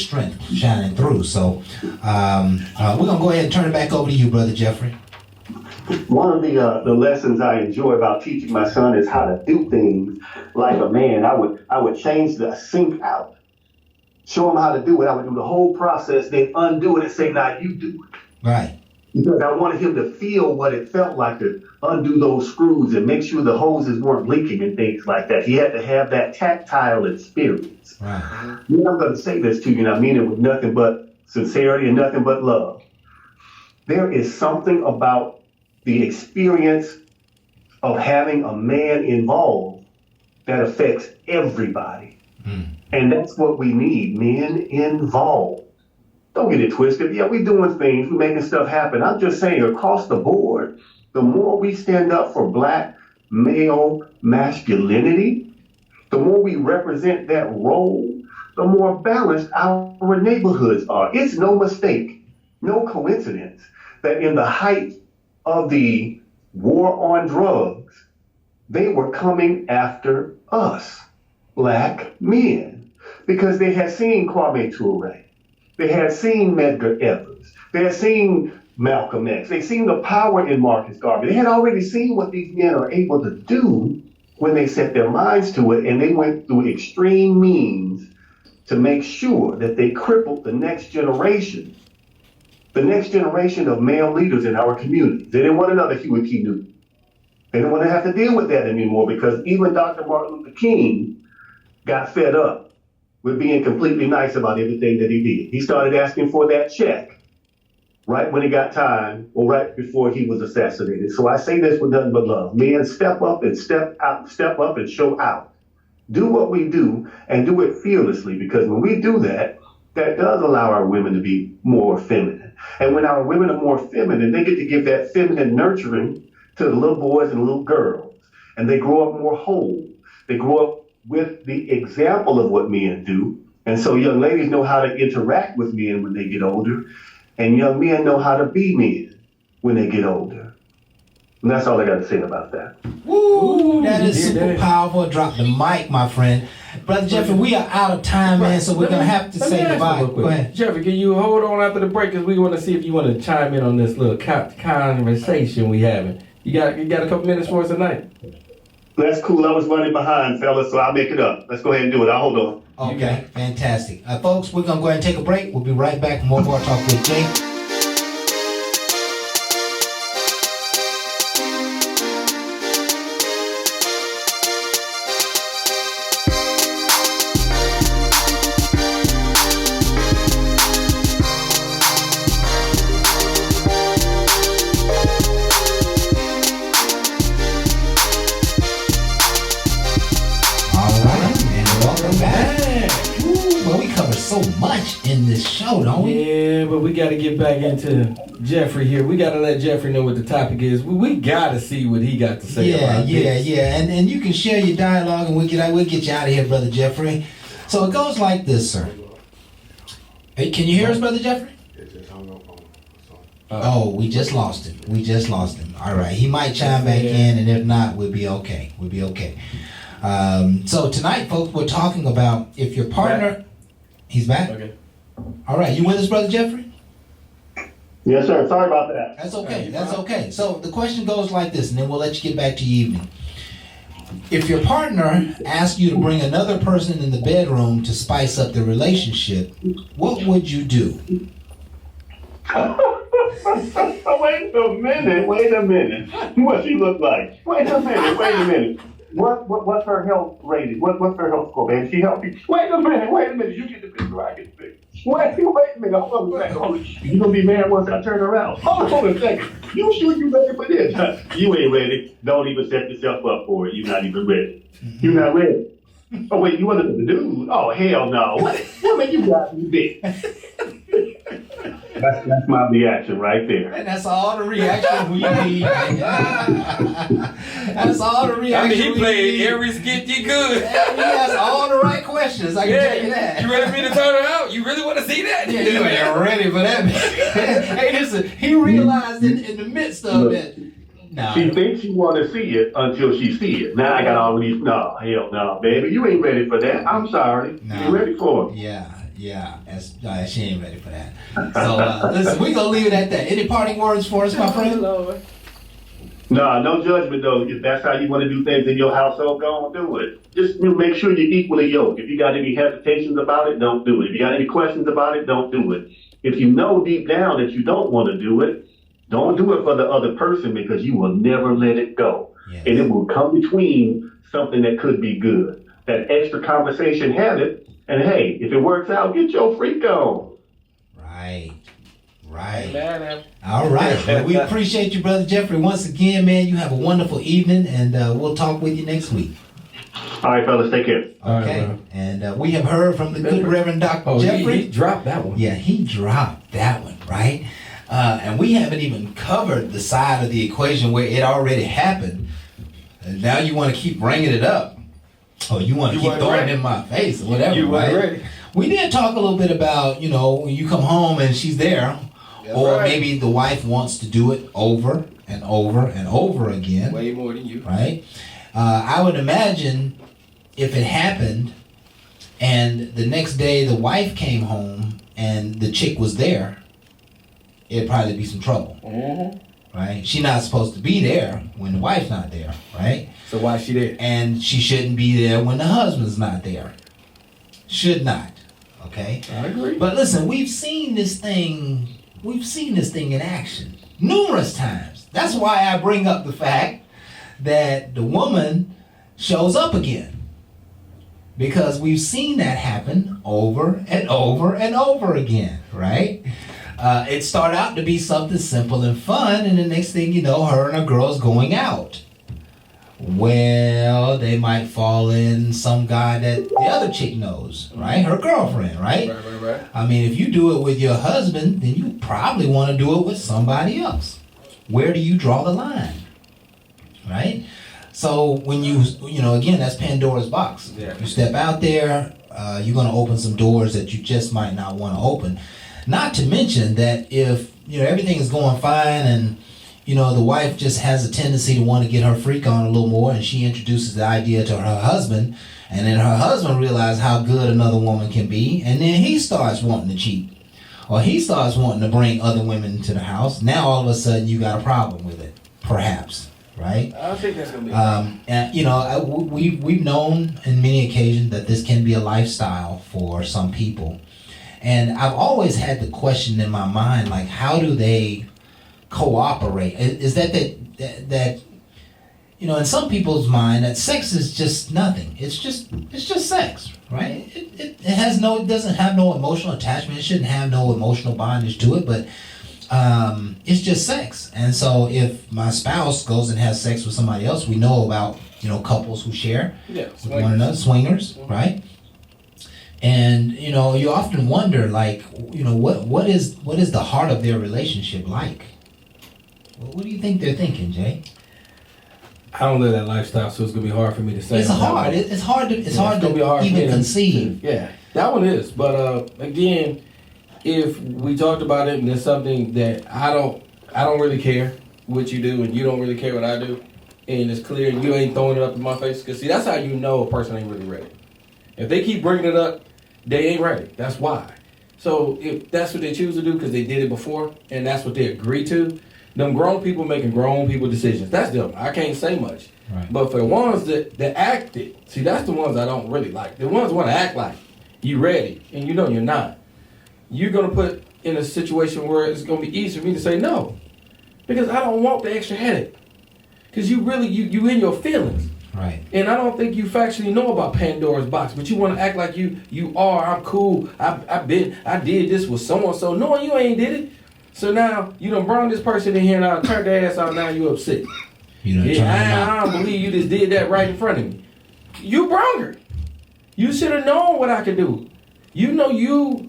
strength shining through. So we're going to go ahead and turn it back over to you, Brother Jeffrey. One of the lessons I enjoy about teaching my son is how to do things like a man. I would change the sink out, show him how to do it. I would do the whole process, then undo it and say, now you do it. Right. Because I wanted him to feel what it felt like to undo those screws and make sure the hoses weren't leaking and things like that. He had to have that tactile experience. Right. Then I'm going to say this to you, and I mean it with nothing but sincerity and nothing but love. There is something about the experience of having a man involved that affects everybody. And that's what we need, men involved. Don't get it twisted. Yeah, we're doing things, we're making stuff happen. I'm just saying, across the board, the more we stand up for black male masculinity, the more we represent that role, the more balanced our neighborhoods are. It's no mistake, no coincidence that in the height of the war on drugs, they were coming after us, black men, because they had seen Kwame Ture. They had seen Medgar Evers. They had seen Malcolm X. They seen the power in Marcus Garvey. They had already seen what these men are able to do when they set their minds to it, and they went through extreme means to make sure that they crippled the next generation of male leaders in our community. They didn't want another Huey P. Newton. They didn't want to have to deal with that anymore, because even Dr. Martin Luther King got fed up with being completely nice about everything that he did. He started asking for that check right when he got time, or right before he was assassinated. So I say this with nothing but love. Men, step up and step up and show out. Do what we do and do it fearlessly, because when we do that, that does allow our women to be more feminine. And when our women are more feminine, they get to give that feminine nurturing to the little boys and little girls. And they grow up more whole. They grow up with the example of what men do And so young ladies know how to interact with men when they get older, and young men know how to be men when they get older. And that's all I got to say about that. Woo, that is super powerful. Drop the mic, my friend. Brother Jeffrey, we are out of time, man, so we're going to have to say goodbye. Go ahead. Jeffrey, can you hold on after the break? Because we want to see if you want to chime in on this little conversation we having. You got a couple minutes for us tonight? That's cool. I was running behind, fellas, so I'll make it up. Let's go ahead and do it. I'll hold on. Okay, fantastic. Folks, we're going to go ahead and take a break. We'll be right back for more Bar Talk with Jay. So much in this show, don't we? Yeah, but we got to get back into Jeffrey here. We got to let Jeffrey know what the topic is. We got to see what he got to say about this. Yeah. And you can share your dialogue, and we'll get you out of here, Brother Jeffrey. So it goes like this, sir. Hey, can you hear us, Brother Jeffrey? Oh, we just lost him. All right, he might chime back in, and if not, we'll be okay. So tonight, folks, we're talking about if your partner... He's back? Okay. All right. You with us, Brother Jeffrey? Yes, sir. Sorry about that. That's okay. So the question goes like this, and then we'll let you get back to your evening. If your partner asks you to bring another person in the bedroom to spice up the relationship, what would you do? Wait a minute. What she look like? Wait a minute. What's her health rating? What's her health score, man? She healthy? Wait a minute. You get the picture, I get the picture. Wait a minute. Hold on a second. You gonna be mad once I turn around? Hold on a second. You sure you ready for this? You ain't ready. Don't even set yourself up for it. You're not even ready. You're not ready. Oh wait, you want to do? Oh hell no. What make you got me big? That's my reaction right there. And that's all the reaction we need. That's all the reaction. I mean, he played every skit you could. He asked all the right questions. I can tell you that. You ready for me to turn her out? You really want to see that? Yeah, you ain't ready for that. Hey, listen, he realized in the midst of it. No. She thinks she want to see it until she see it. Now I got all these. No, hell no, baby. You ain't ready for that. I'm sorry. No. You ain't ready for it. Yeah. She ain't ready for that. So listen, we gonna leave it at that. Any parting words for us, my friend? No judgment though. If that's how you want to do things in your household, go and do it. Just make sure you're equally yoked. If you got any hesitations about it, don't do it. If you got any questions about it, don't do it. If you know deep down that you don't want to do it, don't do it for the other person because you will never let it go. Yes. And it will come between something that could be good. That extra conversation, have it. And hey, if it works out, get your freak on. Right. All right. Well, we appreciate you, Brother Jeffrey. Once again, man, you have a wonderful evening, and we'll talk with you next week. All right, fellas, take care. Okay. Right, and we have heard from the good Reverend Dr. Jeffrey. He dropped that one. Yeah, he dropped that one, right? And we haven't even covered the side of the equation where it already happened. And now you want to keep bringing it up. Or you want to keep throwing it in my face or whatever, you right? Ready. We did talk a little bit about, when you come home and she's there. Yeah, or maybe the wife wants to do it over and over and over again. Way more than you. Right? I would imagine if it happened and the next day the wife came home and the chick was there, it'd probably be some trouble. Mm-hmm. Right? She's not supposed to be there when the wife's not there, right? So why is she there? And she shouldn't be there when the husband's not there. Should not. Okay? I agree. But listen, we've seen this thing in action numerous times. That's why I bring up the fact that the woman shows up again. Because we've seen that happen over and over and over again, right? It started out to be something simple and fun, and the next thing you know, her and her girl's going out. Well, they might fall in some guy that the other chick knows, right? Her girlfriend, right? Right. I mean, if you do it with your husband, then you probably want to do it with somebody else. Where do you draw the line? Right? So when again, that's Pandora's box. Yeah. You step out there, you're going to open some doors that you just might not want to open. Not to mention that if everything is going fine and the wife just has a tendency to want to get her freak on a little more, and she introduces the idea to her husband, and then her husband realizes how good another woman can be, and then he starts wanting to cheat, or he starts wanting to bring other women to the house. Now all of a sudden you got a problem with it, perhaps, right? I think that's gonna be. And we've known in many occasions that this can be a lifestyle for some people, and I've always had the question in my mind, like, how do they cooperate? Is that in some people's mind, that sex is just nothing. It's just sex, right? It doesn't have no emotional attachment. It shouldn't have no emotional bondage to it, but it's just sex. And so if my spouse goes and has sex with somebody else, we know about couples who share with one another, swingers, right? And you often wonder, like, what is the heart of their relationship like? What do you think they're thinking, Jay? I don't live that lifestyle, so it's gonna be hard for me to say. It's hard. It's hard to even conceive. Yeah, that one is. But again, if we talked about it and it's something that I don't really care what you do and you don't really care what I do, and it's clear and you ain't throwing it up in my face, because see, that's how you know a person ain't really ready. If they keep bringing it up, they ain't ready. That's why. So if that's what they choose to do because they did it before and that's what they agree to, them grown people making grown people decisions. That's them. I can't say much. Right. But for the ones that act it, see, that's the ones I don't really like. The ones want to act like you ready and you're not. You're going to put in a situation where it's going to be easy for me to say no. Because I don't want the extra headache. Because you in your feelings. Right. And I don't think you factually know about Pandora's box, but you want to act like you are. I'm cool. I did this with so-and-so. No, you ain't did it. So now you done brought this person in here and I turned their ass out. Now you upset. I don't believe you just did that right in front of me. You brought her. You should have known what I could do. You know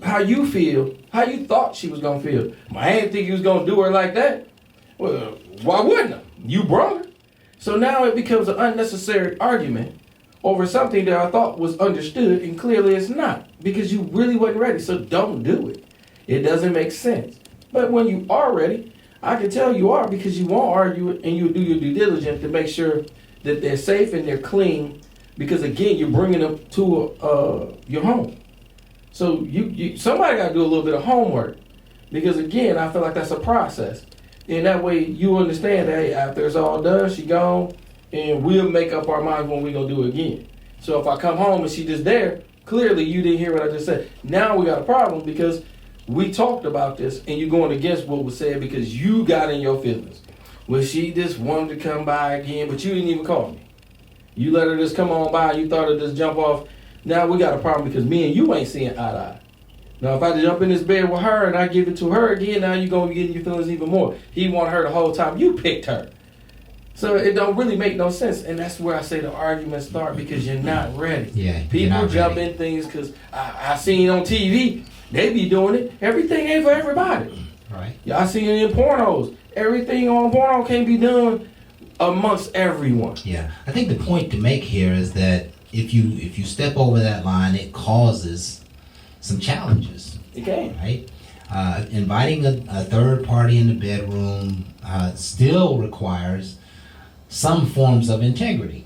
how you feel, how you thought she was gonna feel. I didn't think you was gonna do her like that. Well, why wouldn't I? You brought her. So now it becomes an unnecessary argument over something that I thought was understood, and clearly it's not, because you really wasn't ready. So don't do it. It doesn't make sense. But when you are ready, I can tell you are, because you won't argue it and you'll do your due diligence to make sure that they're safe and they're clean, because again, you're bringing them to your home. So you somebody got to do a little bit of homework, because again, I feel like that's a process. And that way you understand that, hey, after it's all done, she gone, and we'll make up our minds when we gonna do it again. So if I come home and she just there, clearly you didn't hear what I just said. Now we got a problem because we talked about this and you're going against what was said because you got in your feelings. Well, she just wanted to come by again, but you didn't even call me. You let her just come on by, you thought her just jump off. Now we got a problem because me and you ain't seeing eye to eye. Now, if I jump in this bed with her and I give it to her again, now you're going to be getting your feelings even more. He wanted her the whole time. You picked her. So it don't really make no sense. And that's where I say the arguments start, because you're not ready. Yeah, people jump in things because I seen on TV, they be doing it. Everything ain't for everybody. Right. Y'all seen it in pornos. Everything on porno can't be done amongst everyone. Yeah. I think the point to make here is that if you step over that line, it causes some challenges. It can. Right? Inviting a third party in the bedroom still requires some forms of integrity,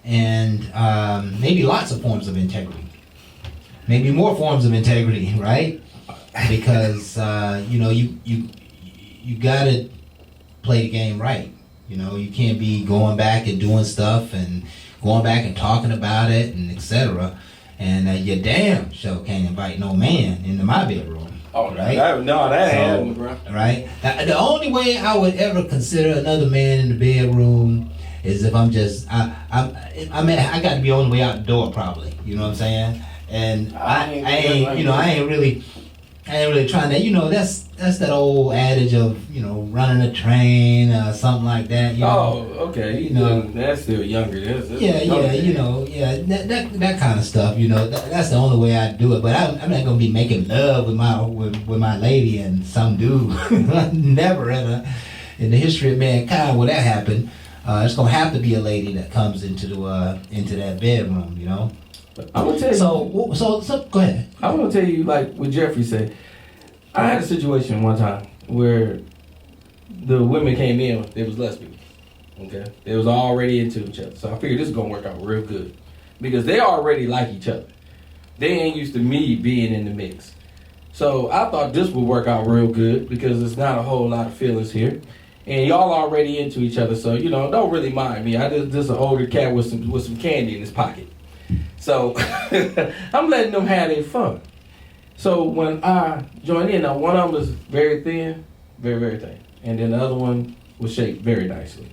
and maybe lots of forms of integrity, maybe more forms of integrity, right? Because you gotta play the game right. You can't be going back and doing stuff and going back and talking about it and etc. And you damn sure can't invite no man into my bedroom. Oh, right? That happened, bro. Right? The only way I would ever consider another man in the bedroom is if I'm just, I got to be on the way out the door probably. You know what I'm saying? And I ain't really trying to, that's that old adage of, running a train or something like that. Oh, okay. That's still younger. That kind of stuff. That's the only way I do it. But I'm not gonna be making love with my lady and some dude. Never in the history of mankind will that happen. It's gonna have to be a lady that comes into that bedroom. I'm gonna tell you. So go ahead. I'm gonna tell you like what Jeffrey said. I had a situation one time where the women came in. They was lesbians. Okay, they was already into each other. So I figured this is gonna work out real good because they already like each other. They ain't used to me being in the mix. So I thought this would work out real good because there's not a whole lot of feelings here. And y'all already into each other, so don't really mind me. I just an older cat with some candy in his pocket. So I'm letting them have their fun. So when I joined in, now one of them was very thin, very, very thin. And then the other one was shaped very nicely.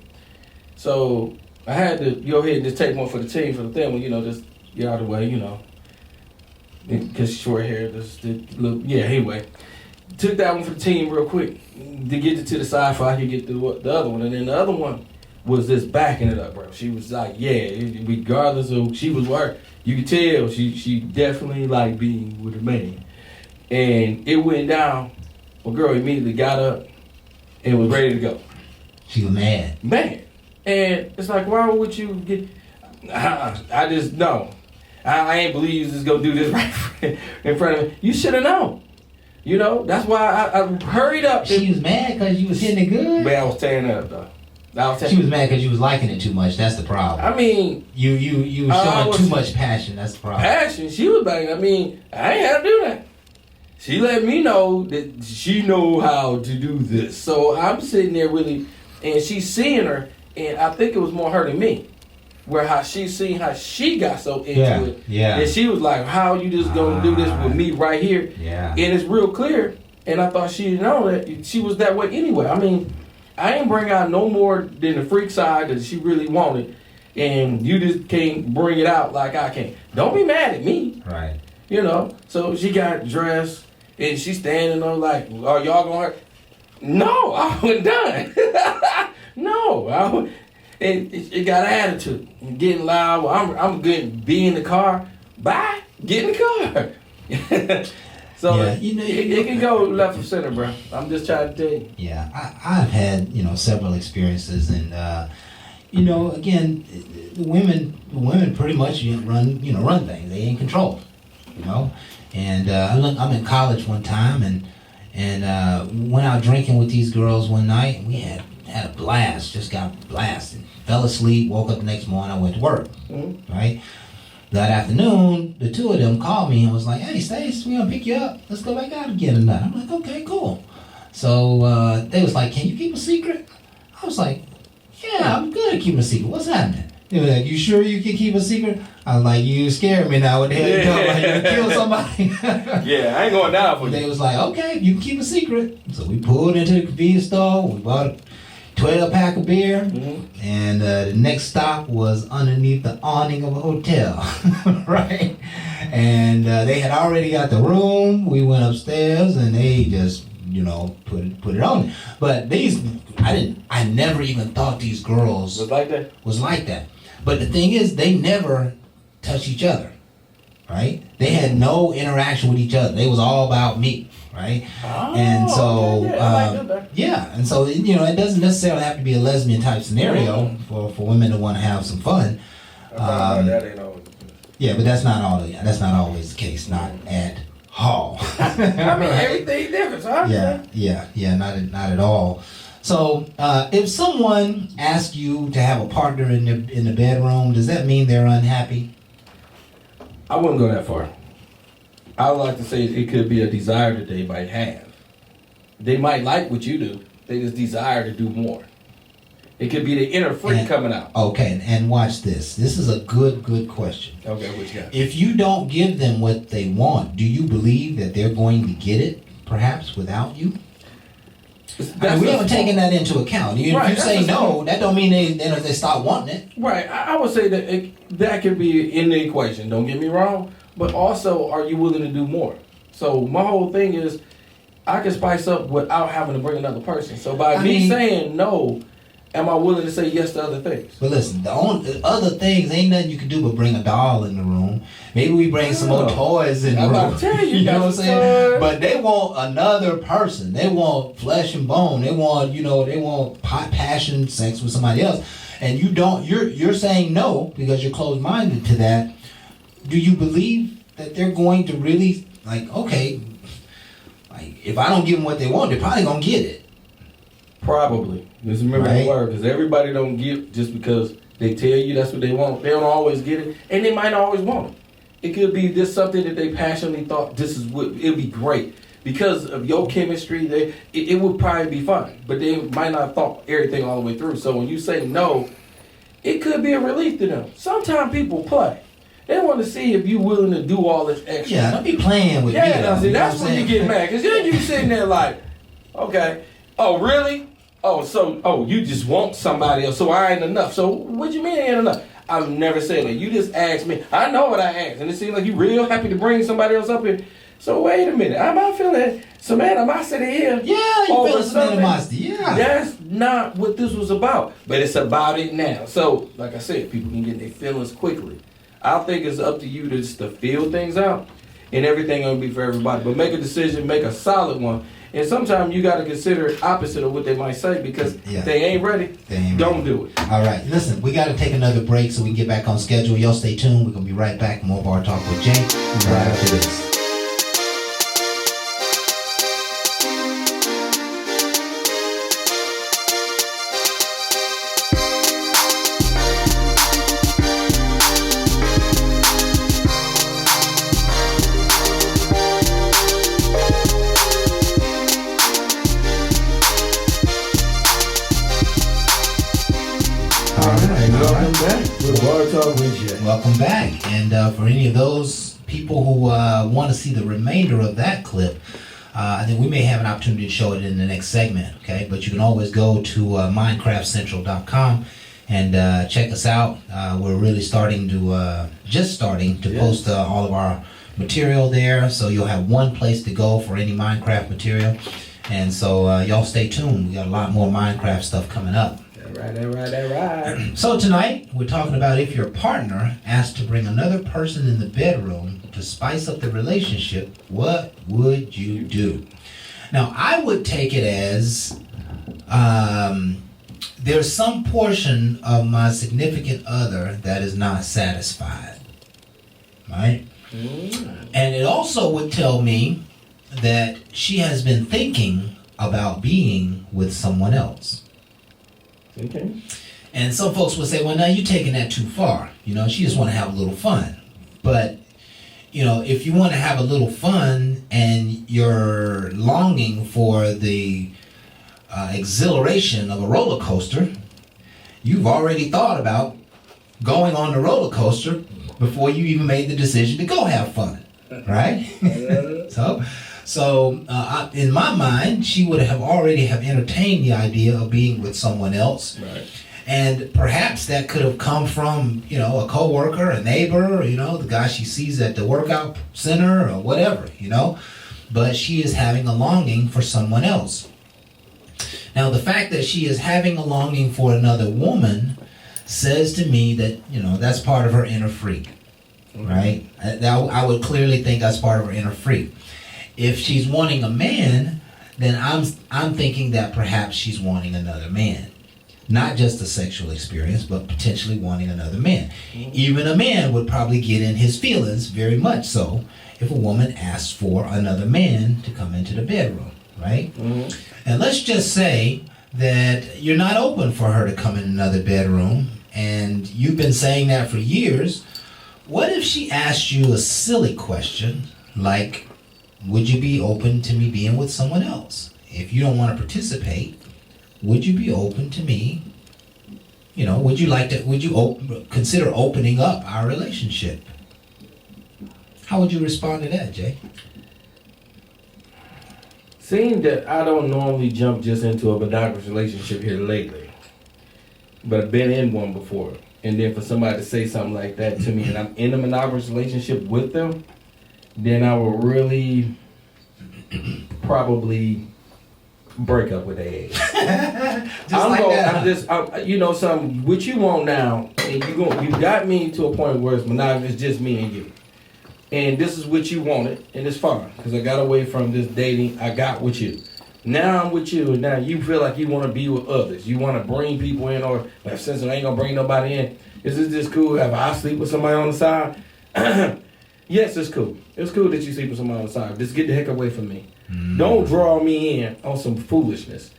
So I had to go ahead and just take one for the team for the thin one, just get out of the way, because short hair, just look, yeah, anyway. Took that one for the team real quick to get it to the side so I could get the other one. And then the other one was just backing it up, bro. She was like, yeah, regardless of she was work, you could tell she definitely liked being with a man. And it went down. Well, girl immediately got up and was ready to go. She was mad. Man. And it's like, why would you get... I just, no. I ain't believe you just go do this right in front of me. You should have known. That's why I hurried up. She was mad because you was hitting it good? Man, I was tearing up, though. She was mad because you was liking it too much. That's the problem. I mean... You were showing too much passion. That's the problem. Passion? She was banging. I mean, I ain't had to do that. She let me know that she know how to do this. So I'm sitting there really... And she's seeing her, and I think it was more her than me. Where how she seen how she got so into it. Yeah. And she was like, how you just gonna do this with me right here? Yeah. And it's real clear. And I thought she'd know that she was that way anyway. I mean, I ain't bring out no more than the freak side that she really wanted. And you just can't bring it out like I can. Don't be mad at me. Right. So she got dressed and she's standing there like, are y'all gonna hurt? No, I wasn't done. No, and it got an attitude, getting loud. Well, I'm good. Be in the car. Bye. Get in the car. So yeah, it can go left or center, bro. I'm just trying to tell you. Yeah, I've had several experiences, and again, the women pretty much run things. They ain't control, And I'm in college one time, and went out drinking with these girls one night, and we had a blast. Just got blasted. Fell asleep. Woke up the next morning. I went to work. Mm-hmm. Right. That afternoon, the two of them called me and was like, "Hey, Stace, we gonna pick you up. Let's go back out again tonight." I'm like, "Okay, cool." So they was like, "Can you keep a secret?" I was like, "Yeah, I'm good at keeping a secret. What's happening?" They were like, "You sure you can keep a secret?" I was like, "You scared me now. What the hell you talking about? You gonna kill somebody?" Yeah, I ain't going down for you. They was like, "Okay, you can keep a secret." So we pulled into the convenience store. We bought a 12-pack of beer, mm-hmm. And the next stop was underneath the awning of a hotel, right? And they had already got the room. We went upstairs, and they just, put it on. But I never even thought these girls was like that. But the thing is, they never touch each other, right? They had no interaction with each other. They was all about me. Right, and so and so it doesn't necessarily have to be a lesbian type scenario for women to want to have some fun. That ain't always. Yeah, but that's not always the case. Not at all. I mean, everything different. So Yeah, not at all. So if someone asks you to have a partner in the bedroom, does that mean they're unhappy? I wouldn't go that far. I would like to say it could be a desire that they might have. They might like what you do. They just desire to do more. It could be the inner freak coming out. Okay, and watch this. This is a good question. Okay, what you got? If you don't give them what they want, do you believe that they're going to get it, perhaps, without you? We haven't taken that into account. If you say no, that don't mean they stop wanting it. Right. I would say that could be in the equation. Don't get me wrong. But also, are you willing to do more? So my whole thing is, I can spice up without having to bring another person. So by saying no, am I willing to say yes to other things? But listen, the other things ain't nothing you can do but bring a doll in the room. Maybe we bring some more toys in the room. I'm about to tell you, you know what I'm saying? But they want another person. They want flesh and bone. They want, they want passion, sex with somebody else. And you're saying no because you're closed-minded to that. do you believe that they're going to really, like, okay, like, if I don't give them what they want, they're probably going to get it? Probably. Just remember Right. the word, because everybody don't get just because they tell you that's what they want. They don't always get it, and they might not always want it. It could be this something that they passionately thought this is what it'd be great because of your chemistry. It would probably be fun, but they might not have thought everything all the way through. So when you say no, it could be a relief to them. Sometimes people play. They want to see if you're willing to do all this extra. Yeah, don't be playing with me. Yeah, though, see, you know that's what I'm when you saying? get mad. Because then you sitting there like, okay, oh, really? Oh, you just want somebody else, so I ain't enough. So what you mean I ain't enough? I've never said that. You just asked me. I know what I asked, and it seems like you real happy to bring somebody else up here. So wait a minute. Am I feeling some animosity here? Yeah, you over feel some something? animosity. Yeah. That's not what this was about. But it's about it now. So, like I said, people can get their feelings quickly. I think it's up to you just to feel things out, and everything gonna be for everybody. But make a decision, make a solid one. And sometimes you got to consider opposite of what they might say because they ain't ready. Don't do it. All right. Listen, we got to take another break so we can get back on schedule. Y'all stay tuned. We're going to be right back. More Bar Talk with Jay right after this. Welcome back. And for any of those people who want to see the remainder of that clip, I think we may have an opportunity to show it in the next segment, okay? But you can always go to minecraftcentral.com and check us out. We're really just starting to post all of our material there. So you'll have one place to go for any Minecraft material. And so y'all stay tuned. We got a lot more Minecraft stuff coming up. All right. So tonight, we're talking about if your partner asked to bring another person in the bedroom to spice up the relationship, what would you do? Now, I would take it as there's some portion of my significant other that is not satisfied, right? And it also would tell me that she has been thinking about being with someone else. Okay. And some folks would say, well, now you're taking that too far. You know, she just want to have a little fun. But, you know, if you want to have a little fun and you're longing for the exhilaration of a roller coaster, you've already thought about going on the roller coaster before you even made the decision to go have fun, right? So in my mind, she would have already have entertained the idea of being with someone else. Right. And perhaps that could have come from, you know, a coworker, a neighbor, you know, the guy she sees at the workout center or whatever, you know. But she is having a longing for someone else. Now, the fact that she is having a longing for another woman says to me that, you know, that's part of her inner freak, right? I would clearly think that's part of her inner freak. If she's wanting a man, then I'm thinking that perhaps she's wanting another man. Not just a sexual experience, but potentially wanting another man. Even a man would probably get in his feelings, very much so, if a woman asks for another man to come into the bedroom, right? And let's just say that you're not open for her to come in another bedroom, and you've been saying that for years. What if she asked you a silly question like, would you be open to me being with someone else? If you don't want to participate, would you be open to me? You know, would you consider opening up our relationship? How would you respond to that, Jay? Seeing that I don't normally jump just into a monogamous relationship here lately, but I've been in one before. And then for somebody to say something like that to me and I'm in a monogamous relationship with them, then I will really probably break up with their ex. You know, something, what you want now, and you got me to a point where it's monogamous, just me and you. And this is what you wanted, and it's fine, because I got away from this dating, I got with you. Now I'm with you, and now you feel like you want to be with others. You want to bring people in, or since I ain't going to bring nobody in, is this just cool? Have I sleep with somebody on the side? Yes, it's cool. It's cool that you sleep with somebody on the side. Just get the heck away from me. Don't draw me in on some foolishness.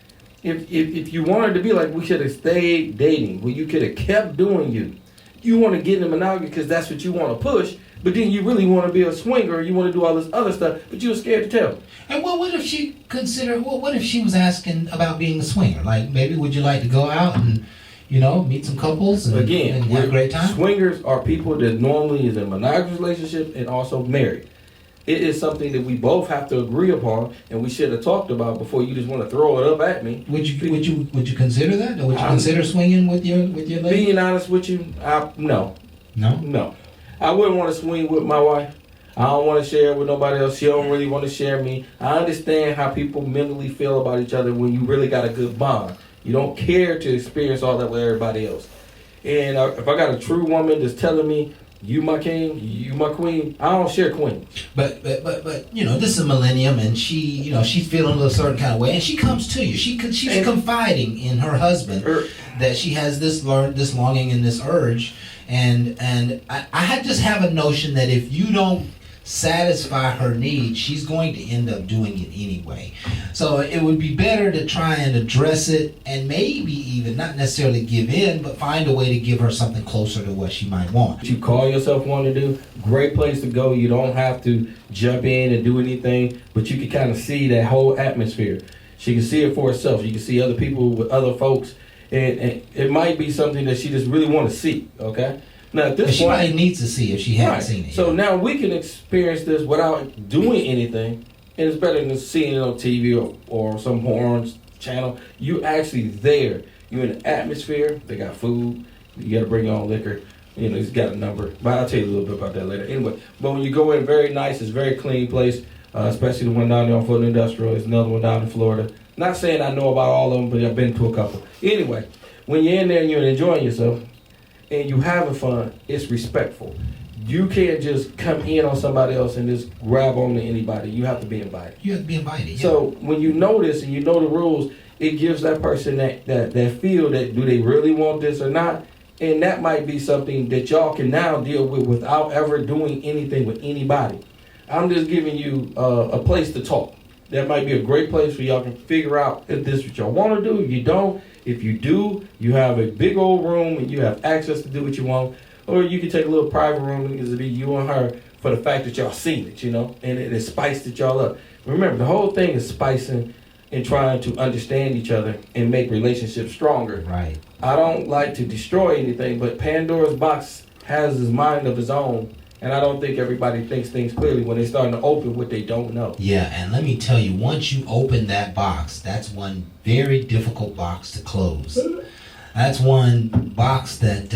If you wanted to be like, we should have stayed dating, well, you could have kept doing you. You want to get in monogamy because that's what you want to push, but then you really want to be a swinger, you want to do all this other stuff, but you were scared to tell. And what if she what if she was asking about being a swinger? Like, maybe would you like to go out and, meet some couples and, Again, and have a great time? Swingers are people that normally is in a monogamous relationship and also married. It is something that we both have to agree upon, and we should have talked about before you just want to throw it up at me. Would you consider that? Or would you consider swinging with your lady? Being honest with you, no. No? I wouldn't want to swing with my wife. I don't want to share with nobody else. She don't really want to share me. I understand how people mentally feel about each other when you really got a good bond. You don't care to experience all that with everybody else. And if I got a true woman that's telling me, you my king, you my queen, I don't share queen. But this is a millennium, and she, she's feeling a certain kind of way, and she comes to you. She's confiding in her husband that she has this longing and this urge, and I just have a notion that if you don't satisfy her needs, she's going to end up doing it anyway. So it would be better to try and address it, and maybe even not necessarily give in, but find a way to give her something closer to what she might want. What you call yourself want to do, great place to go. You don't have to jump in and do anything, but you can kind of see that whole atmosphere. She can see it for herself. You can see other people with other folks, and it might be something that she just really want to see, okay? Now, at this point, she might need to see if she hasn't seen it. So now we can experience this without doing anything, and it's better than seeing it on TV or some porn channel. You actually there. You're in the atmosphere. They got food. You got to bring your own liquor. It's got a number. But I'll tell you a little bit about that later. Anyway, but when you go in, very nice. It's a very clean place, especially the one down there on Fulton Industrial. There's another one down in Florida. Not saying I know about all of them, but I've been to a couple. Anyway, when you're in there and you're enjoying yourself, and you having fun, it's respectful. You can't just come in on somebody else and just grab on to anybody. You have to be invited. You have to be invited, yeah. So when you know this and you know the rules, it gives that person that feel that do they really want this or not? And that might be something that y'all can now deal with without ever doing anything with anybody. I'm just giving you a place to talk. That might be a great place where y'all can figure out if this is what y'all want to do, if you don't. If you do, you have a big old room and you have access to do what you want. Or you can take a little private room and it'll be you and her for the fact that y'all seen it, and it spiced it y'all up. Remember, the whole thing is spicing and trying to understand each other and make relationships stronger. Right. I don't like to destroy anything, but Pandora's box has his mind of his own. And I don't think everybody thinks things clearly when they're starting to open what they don't know. Yeah, and let me tell you, once you open that box, that's one very difficult box to close. That's one box that,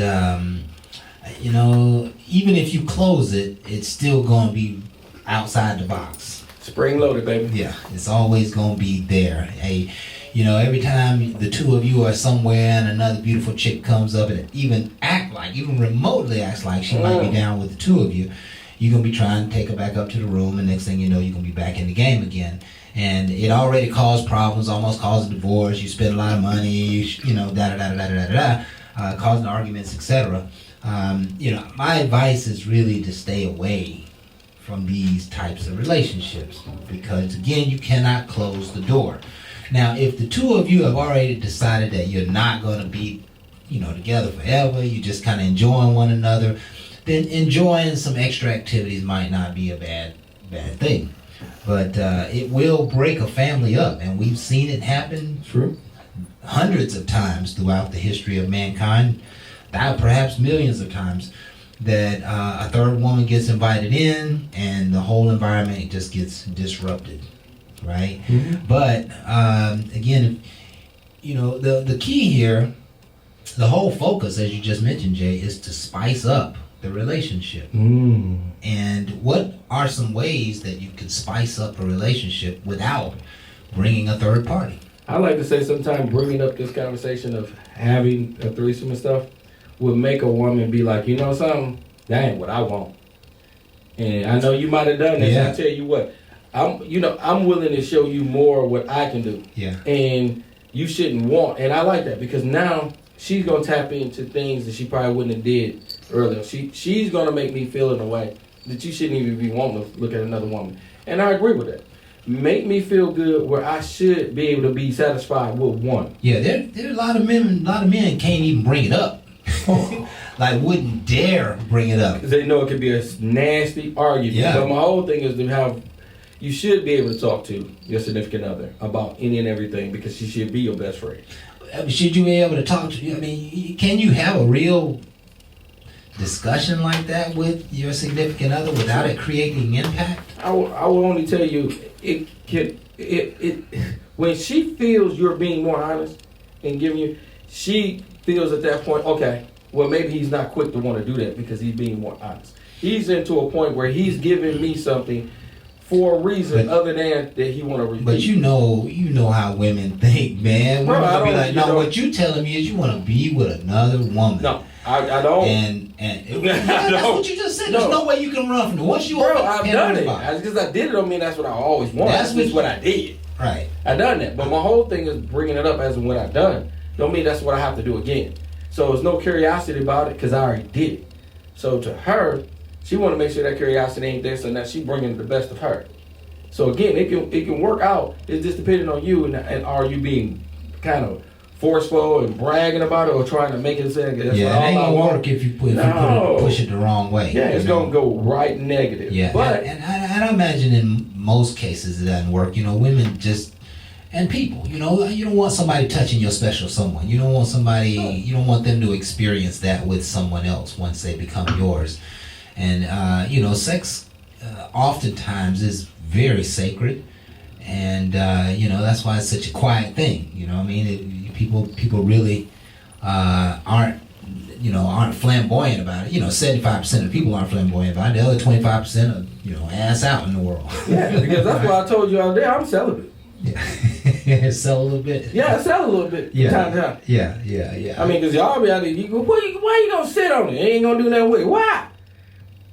even if you close it, it's still going to be outside the box. Spring loaded, baby. Yeah, it's always going to be there. Every time the two of you are somewhere and another beautiful chick comes up and even remotely acts like she might be down with the two of you, you're going to be trying to take her back up to the room, and next thing you know, you're going to be back in the game again. And it already caused problems, almost caused a divorce. You spend a lot of money, causing arguments, etc. My advice is really to stay away from these types of relationships because, again, you cannot close the door. Now, if the two of you have already decided that you're not going to be, together forever, you just kind of enjoying one another, then enjoying some extra activities might not be a bad thing. But it will break a family up, and we've seen it happen hundreds of times throughout the history of mankind, perhaps millions of times, that a third woman gets invited in, and the whole environment just gets disrupted. Right? Mm-hmm. But again, the key here, the whole focus, as you just mentioned, Jay, is to spice up the relationship. And what are some ways that you can spice up a relationship without bringing a third party? I like to say sometimes bringing up this conversation of having a threesome and stuff would make a woman be like, something, that ain't what I want. And I know you might have done this. Yeah. I tell you what. I'm willing to show you more what I can do. Yeah. And you shouldn't want. And I like that because now she's going to tap into things that she probably wouldn't have did earlier. She's gonna make me feel in a way that you shouldn't even be wanting to look at another woman. And I agree with that. Make me feel good where I should be able to be satisfied with one. Yeah, there are a lot of men can't even bring it up. Like wouldn't dare bring it up. Because they know it could be a nasty argument. Yeah. But my whole thing is to have, you should be able to talk to your significant other about any and everything because she should be your best friend. Should you be able to talk to, I mean, can you have a real discussion like that with your significant other without it creating impact? I will only tell you, when she feels you're being more honest and giving you, she feels at that point, okay, well maybe he's not quick to want to do that because he's being more honest. He's into a point where he's giving me something for a reason other than that he want to repeat. But you know how women think, man. Women Bro, be like, no, what you telling me is you want to be with another woman. No, I don't. And that's what you just said. There's no way you can run from it. Once you I've done it. Because I did it don't mean that's what I always wanted. That's just what I did. Right. I done that. But my whole thing is bringing it up as in what I done. Don't mean that's what I have to do again. So there's no curiosity about it because I already did it. So to her, she want to make sure that curiosity ain't there, so that she bringing the best of her. So again, it can work out. It's just depending on you and are you being kind of forceful and bragging about it or trying to make it sound good. Yeah, it ain't gonna work if you push it the wrong way. Yeah, it's gonna go right negative. Yeah, but and I imagine in most cases it doesn't work. You know, women just and people. You know, you don't want somebody touching your special someone. You don't want somebody. You don't want them to experience that with someone else once they become yours. And you know, sex oftentimes is very sacred, and you know that's why it's such a quiet thing. You know, what I mean, people really aren't flamboyant about it. You know, 75% of people aren't flamboyant about it. The other 25% are ass out in the world. Yeah, because that's why I told you out there I'm celibate. Yeah, sell a little bit. Yeah, I sell a little bit. Yeah, time to time. Yeah. I mean, because y'all be out there. You go, why you gonna sit on it? Ain't gonna do nothing with it. Why?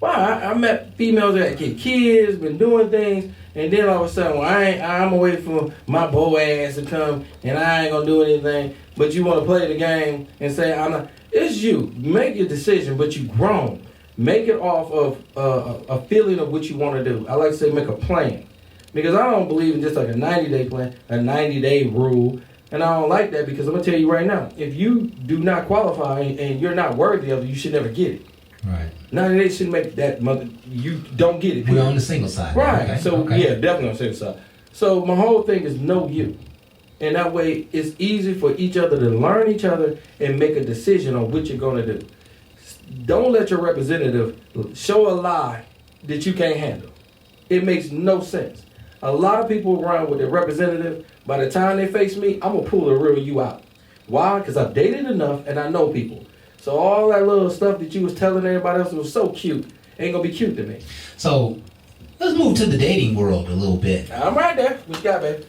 I met females that get kids, been doing things, and then all of a sudden, well, I'm away from my boy ass to come, and I ain't gonna do anything. But you want to play the game and say I'm not. It's you. Make your decision, but you grown. Make it off of a feeling of what you want to do. I like to say make a plan, because I don't believe in just like a 90-day plan, a 90-day rule, and I don't like that because I'm gonna tell you right now, if you do not qualify and you're not worthy of it, you should never get it. Right. 90 days shouldn't make that mother. You don't get it. We're on the single side. Right. Okay. So yeah, definitely on the single side. So my whole thing is know you, and that way it's easy for each other to learn each other and make a decision on what you're gonna do. Don't let your representative show a lie that you can't handle. It makes no sense. A lot of people run with their representative. By the time they face me, I'm gonna pull the real you out. Why? Because I've dated enough and I know people. So all that little stuff that you was telling everybody else was so cute ain't gonna be cute to me. So let's move to the dating world a little bit. I'm right there. What you got, baby?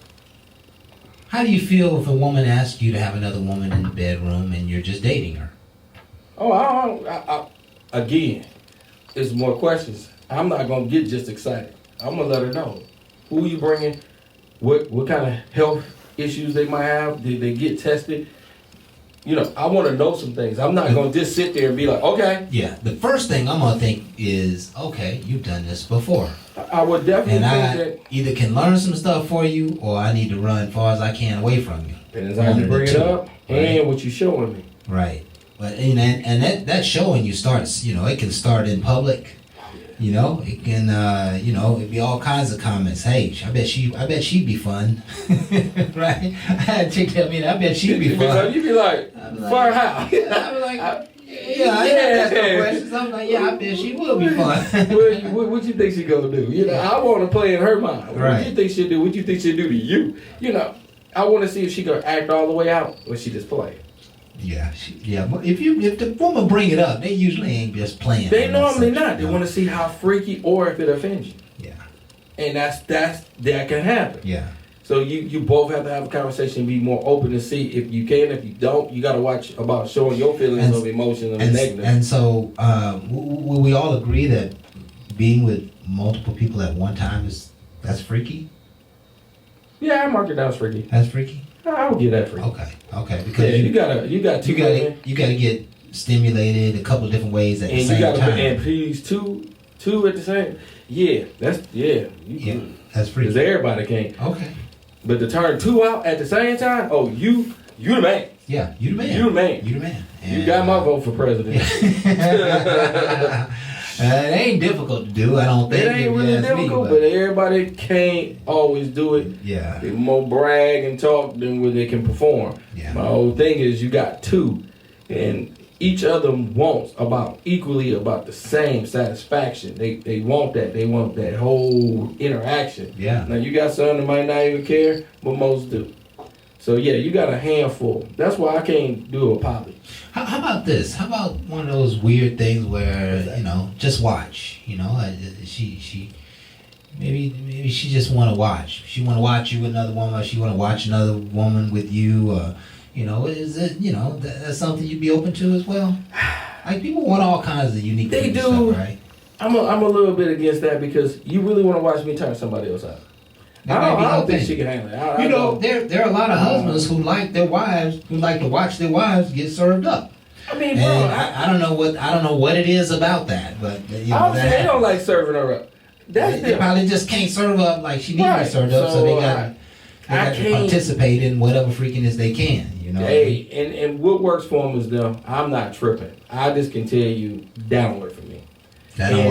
How do you feel if a woman asks you to have another woman in the bedroom and you're just dating her? Oh, again, it's more questions. I'm not gonna get just excited. I'm gonna let her know who you bringing, what kind of health issues they might have. Did they get tested? You know, I want to know some things. I'm not going to just sit there and be like, okay. Yeah, the first thing I'm going to think is, okay, you've done this before. I would definitely and think I either can learn some stuff for you or I need to run as far as I can away from you. Depends on how you bring it up and what you're showing me. Right. But and that showing you starts, it can start in public. It can, it'd be all kinds of comments. Hey, I bet she'd be fun, right? I had a chick tell me that. I bet she'd be fun. You'd be like, fun how? I'd be like, I ain't ask no questions. I'm like, yeah, I bet she will be fun. What you think she gonna do? I want to play in her mind. Right. What you think she'll do? What you think she'll do to you? I want to see if she gonna act all the way out or she just play. Yeah. If the woman bring it up, they usually ain't just playing. They normally not. They want to see how freaky or if it offends you. Yeah. And that can happen. Yeah. So you both have to have a conversation and be more open to see if you can. If you don't, you got to watch about showing your feelings of emotion and negative. And so, will we all agree that being with multiple people at one time that's freaky? Yeah, I mark it down as freaky. That's freaky. I would give that freaky. Okay. Because you got to get stimulated a couple of different ways at the same time. And please two at the same. Yeah, that's that's pretty. Because everybody can. Okay. But to turn two out at the same time, oh, you the man. Yeah, you the man. You the man. You the man. And, you got my vote for president. It ain't difficult to do, I don't think. It ain't really difficult, but everybody can't always do it. Yeah. They more brag and talk than what they can perform. Yeah. My whole thing is you got two, and each of them wants equally about the same satisfaction. They want that. They want that whole interaction. Yeah. Now you got some that might not even care, but most do. So yeah, you got a handful. That's why I can't do a poly. How about this? How about one of those weird things where, just watch, she maybe she just want to watch. She want to watch you with another woman, or she want to watch another woman with you, is it, that's something you'd be open to as well? Like, people want all kinds of unique They do. stuff, right? I'm a little bit against that because you really want to watch me turn somebody else out. I don't think she can handle it. There are a lot of husbands who like to watch their wives get served up. I mean, and bro, I don't know what it is about that, but they don't like serving her up. They probably just can't serve up like she needs to be served up, so they got to participate in whatever freakiness they can. Hey, and what works for them is them. I'm not tripping. I just can tell you that don't work for me. That don't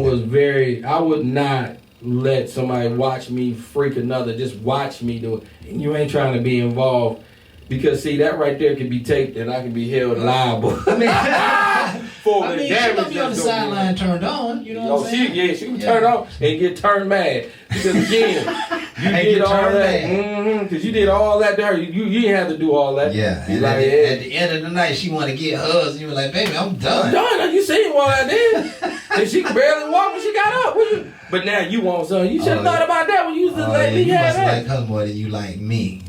work for me. I would not let somebody watch me freak another. Just watch me do it. And you ain't trying to be involved. Because, see, that right there can be taped and I can be held liable. For the damage. She gonna be on the sideline turned on. You know what I'm saying? She can turn on and get turned mad. Because, again, you did all that. Because you did all that to her. You didn't have to do all that. Yeah. And at the end of the night, she want to get hugs. And you were like, baby, I'm done. I'm done. You seen what I did. And she could barely walk when she got up. But now you want something. You should have thought about that when you was let me have that. You must like her more than you like me.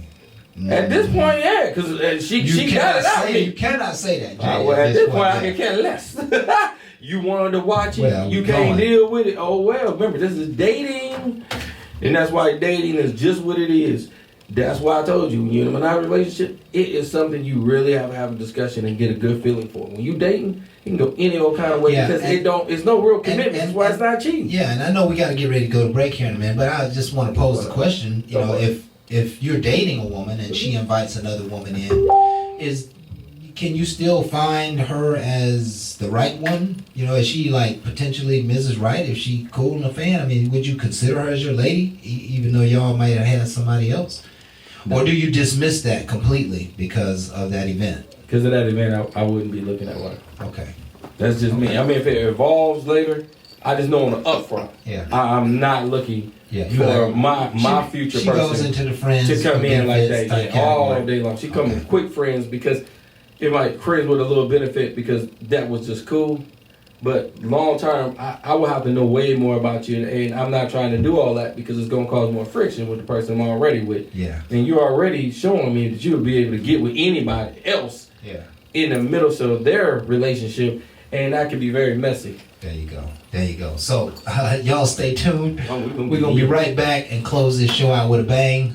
At this point, yeah, because she got it out. You cannot say that, Jay. Well, at this point, I can care less. You wanted to watch it, well, you can't deal with it. Oh, well, remember, this is dating. And that's why dating is just what it is. That's why I told you, when you're in a monogamous relationship, it is something you really have to have a discussion and get a good feeling for. When you dating, you can go any old kind of way because it's no real commitment. That's why it's not cheating. Yeah, and I know we got to get ready to go to break here in a minute, but I just want to pose the question, if you're dating a woman and she invites another woman in, can you still find her as the right one? Is she like potentially Mrs. Right if she cool and a fan? I mean, would you consider her as your lady, even though y'all might have had somebody else? No. Or do you dismiss that completely because of that event? Because of that event, I wouldn't be looking at one. Okay. That's just me. I mean, if it evolves later, I just know on the upfront. Yeah. I'm not looking for my future person. She goes into the friends to come in like that all day long. She come with quick friends because it might friends with a little benefit because that was just cool. But long term, I will have to know way more about you, and I'm not trying to do all that because it's going to cause more friction with the person I'm already with. Yeah. And you're already showing me that you'll be able to get with anybody else. Yeah. In the middle of their relationship, and that can be very messy. There you go. So, y'all stay tuned. We're going to be right back and close this show out with a bang.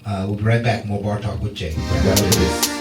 We'll be right back. More Bar Talk with Jay. Right after this.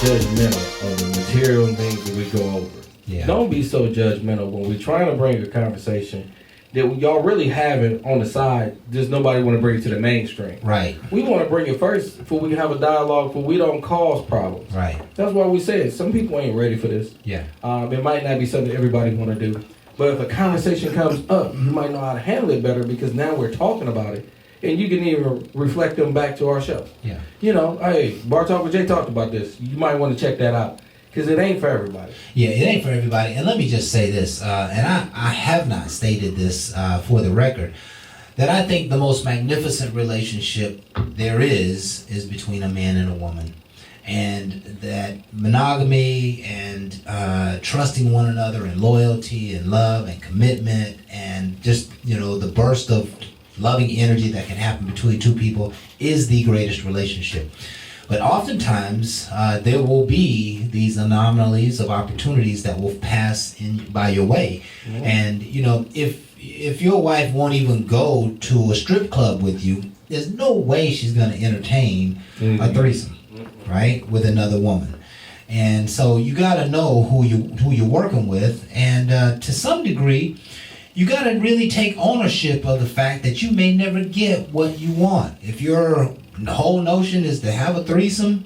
Judgmental of the material and things that we go over. Yeah. Don't be so judgmental when we're trying to bring a conversation that y'all really having on the side. Just nobody want to bring it to the mainstream. Right. We want to bring it first before we can have a dialogue, before we don't cause problems. Right. That's why we said some people ain't ready for this. Yeah. It might not be something everybody want to do, but if a conversation comes up, you might know how to handle it better because now we're talking about it. And you can even reflect them back to our show. Yeah. Hey, Bar Talk with Jay talked about this. You might want to check that out because it ain't for everybody. Yeah, it ain't for everybody. And let me just say this, and I have not stated this for the record, that I think the most magnificent relationship there is between a man and a woman. and that monogamy and trusting one another and loyalty and love and commitment and just, the burst of loving energy that can happen between two people is the greatest relationship. But oftentimes, there will be these anomalies of opportunities that will pass by your way. Mm-hmm. And, if your wife won't even go to a strip club with you, there's no way she's going to entertain a threesome, right, with another woman. And so you got to know who you're working with. And to some degree, you got to really take ownership of the fact that you may never get what you want. If your whole notion is to have a threesome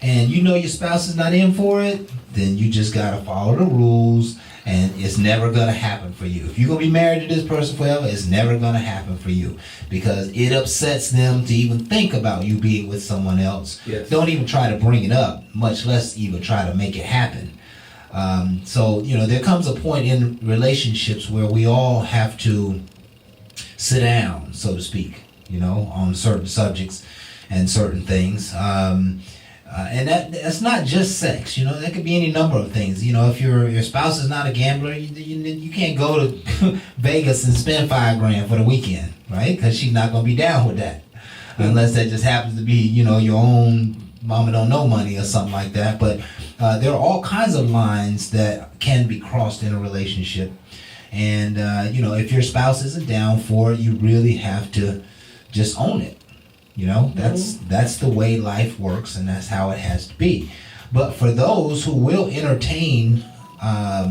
and your spouse is not in for it, then you just got to follow the rules, and it's never going to happen for you. If you're going to be married to this person forever, it's never going to happen for you, because it upsets them to even think about you being with someone else. Yes. Don't even try to bring it up, much less even try to make it happen. So there comes a point in relationships where we all have to sit down, so to speak, on certain subjects and certain things. And that's not just sex, that could be any number of things. If your spouse is not a gambler, you can't go to Vegas and spend $5,000 for the weekend, right? Because she's not going to be down with that, unless that just happens to be, your own mama don't know money or something like that. But there are all kinds of lines that can be crossed in a relationship. And, if your spouse isn't down for it, you really have to just own it. That's the way life works, and that's how it has to be. But for those who will entertain, out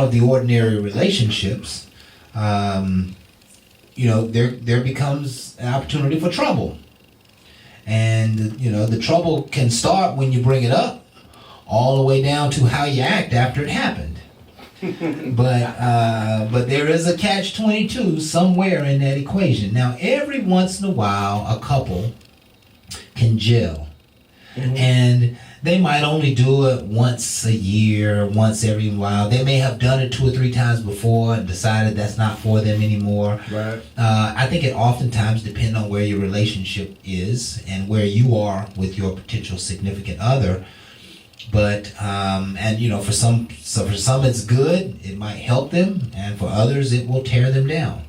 of the ordinary relationships, there becomes an opportunity for trouble. And, the trouble can start when you bring it up, all the way down to how you act after it happened. But there is a catch-22 somewhere in that equation. Now, every once in a while, a couple can gel. Mm-hmm. And they might only do it once a year, once every while. They may have done it 2 or 3 times before and decided that's not for them anymore. Right. I think it oftentimes depends on where your relationship is and where you are with your potential significant other. But for some it's good. It might help them, and for others it will tear them down.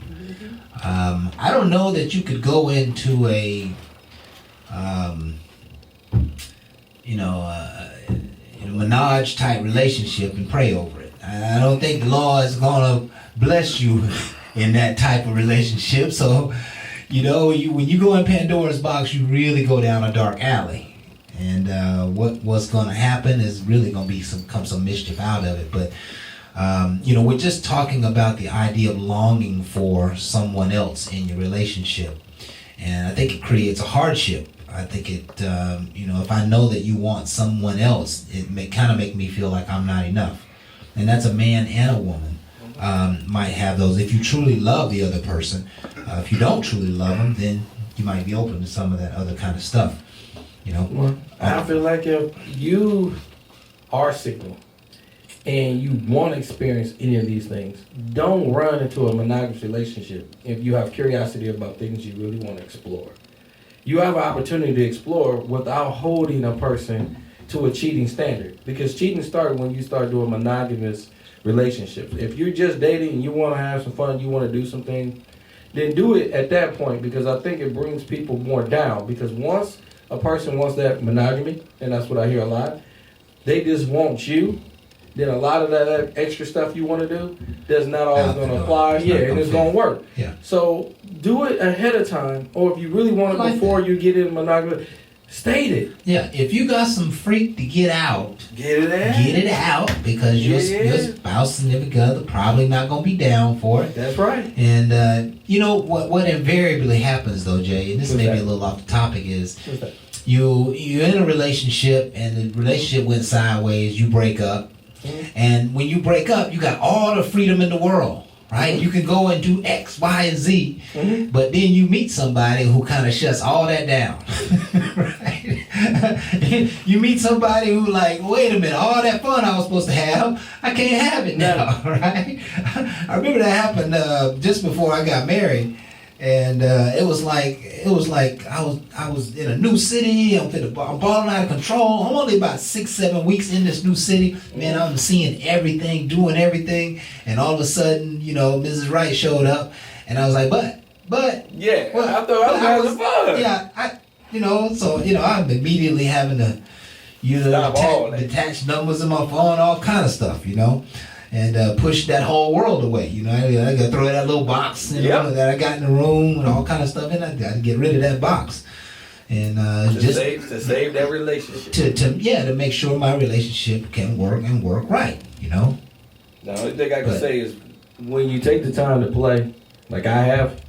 I don't know that you could go into a menage type relationship and pray over it. I don't think the Lord is gonna bless you in that type of relationship. So when you go in Pandora's box, you really go down a dark alley. And what's going to happen is really going to be some mischief out of it. But, we're just talking about the idea of longing for someone else in your relationship. And I think it creates a hardship. I think it, if I know that you want someone else, it may kind of make me feel like I'm not enough. And that's a man and a woman might have those. If you truly love the other person, if you don't truly love them, then you might be open to some of that other kind of stuff. Well, I feel like if you are single and you want to experience any of these things, don't run into a monogamous relationship if you have curiosity about things you really want to explore. You have an opportunity to explore without holding a person to a cheating standard, because cheating started when you start doing monogamous relationships. If you're just dating and you want to have some fun, you want to do something, then do it at that point, because I think it brings people more down. Because once a person wants that monogamy, and that's what I hear a lot, they just want you, then a lot of that extra stuff you want to do that's not always going to apply. Yeah, and it's going to work. Yeah. So do it ahead of time, or if you really want it before you get in monogamy, state it. Yeah, if you got some freak to get out, get it out, because your spouse, significant other, probably not going to be down for it. That's right. And what invariably happens though, Jay, and this may be a little off the topic, is you're in a relationship and the relationship went sideways, you break up. Mm-hmm. And when you break up, you got all the freedom in the world, right? Mm-hmm. You can go and do X, Y, and Z, mm-hmm. but then you meet somebody who kind of shuts all that down, right? You meet somebody who like, wait a minute, all that fun I was supposed to have, I can't have it now, right? I remember that happened just before I got married. And it was like I was in a new city. I'm balling out of control. I'm only about 6-7 weeks in this new city. Man, I'm seeing everything, doing everything, and all of a sudden, Mrs. Wright showed up, and I was like, but yeah, well, I thought I was having fun. Yeah, I'm immediately having to detach numbers in my phone, all kind of stuff, and push that whole world away. I got to throw that little box that I got in the room and all kind of stuff, and I got to get rid of that box. And to save that relationship. To make sure my relationship can work and work right. The only thing I can say is when you take the time to play, like I have,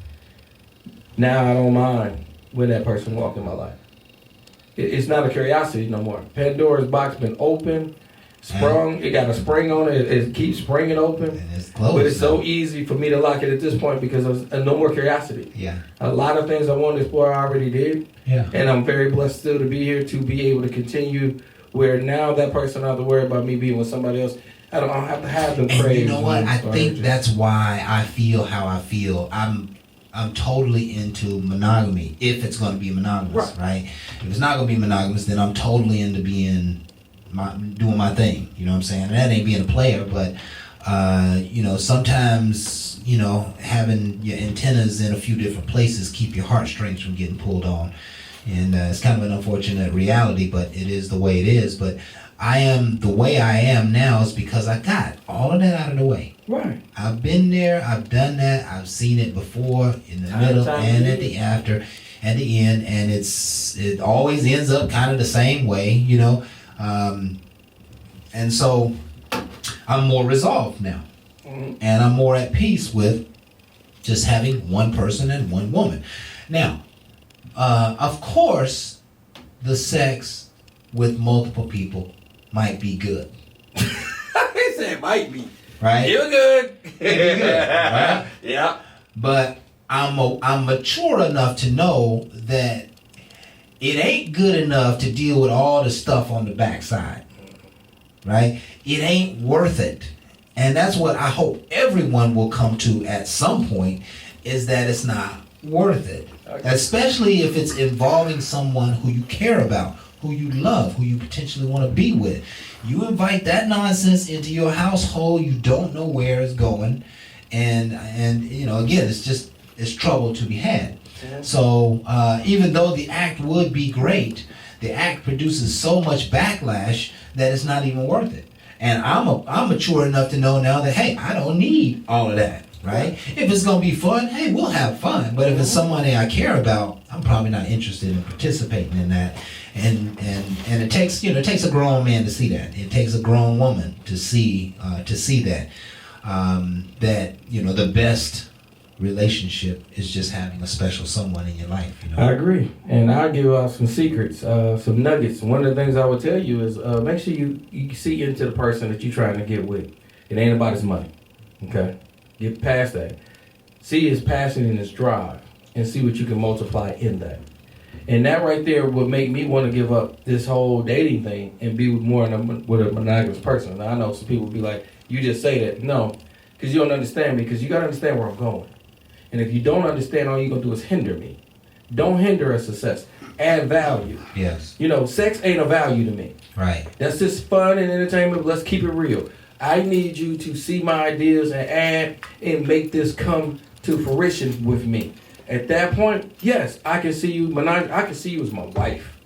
now I don't mind when that person walk in my life. It's not a curiosity no more. Pandora's box been open, sprung. It got a spring on it. It keeps springing open. And it's closed. But it's so easy for me to lock it at this point because of no more curiosity. Yeah. A lot of things I wanted to explore I already did. Yeah. And I'm very blessed still to be here to be able to continue where now that person don't have to worry about me being with somebody else. I don't have to have them crazy. You know what? I think that's why I feel how I feel. I'm totally into monogamy if it's going to be monogamous, right? If it's not going to be monogamous, then I'm totally into doing my thing. You know what I'm saying? And that ain't being a player, but sometimes having your antennas in a few different places keep your heartstrings from getting pulled on, and it's kind of an unfortunate reality, but it is the way it is. But I am the way I am now is because I got all of that out of the way. Right. I've been there. I've done that. I've seen it before, in the middle, and at the end, and it always ends up kind of the same way, and so I'm more resolved now, and I'm more at peace with just having one person and one woman. Now, of course, the sex with multiple people might be good. He said might be. Right? You're good. You're good, right? Yeah. But I'm mature enough to know that it ain't good enough to deal with all the stuff on the backside. Right? It ain't worth it. And that's what I hope everyone will come to at some point, is that it's not worth it. Okay. Especially if it's involving someone who you care about, who you love, who you potentially want to be with. You invite that nonsense into your household, you don't know where it's going, and again, it's trouble to be had. Yeah. So even though the act would be great, the act produces so much backlash that it's not even worth it. And I'm mature enough to know now that, hey, I don't need all of that, right? If it's gonna be fun, hey, we'll have fun. But if it's somebody I care about, I'm probably not interested in participating in that. And it takes a grown man to see that. It takes a grown woman to see that the best relationship is just having a special someone in your life. I agree, and I'll give out some secrets, some nuggets. One of the things I would tell you is make sure you see into the person that you're trying to get with. It ain't about his money, okay? Get past that. See his passion and his drive, and see what you can multiply in that. And that right there would make me want to give up this whole dating thing and be with a monogamous person. Now, I know some people be like, you just say that. No, because you don't understand me, because you got to understand where I'm going. And if you don't understand, all you're going to do is hinder me. Don't hinder a success. Add value. Yes. Sex ain't a value to me. Right. That's just fun and entertainment, but let's keep it real. I need you to see my ideas and add and make this come to fruition with me. At that point, yes, I can see you. I can see you as my wife.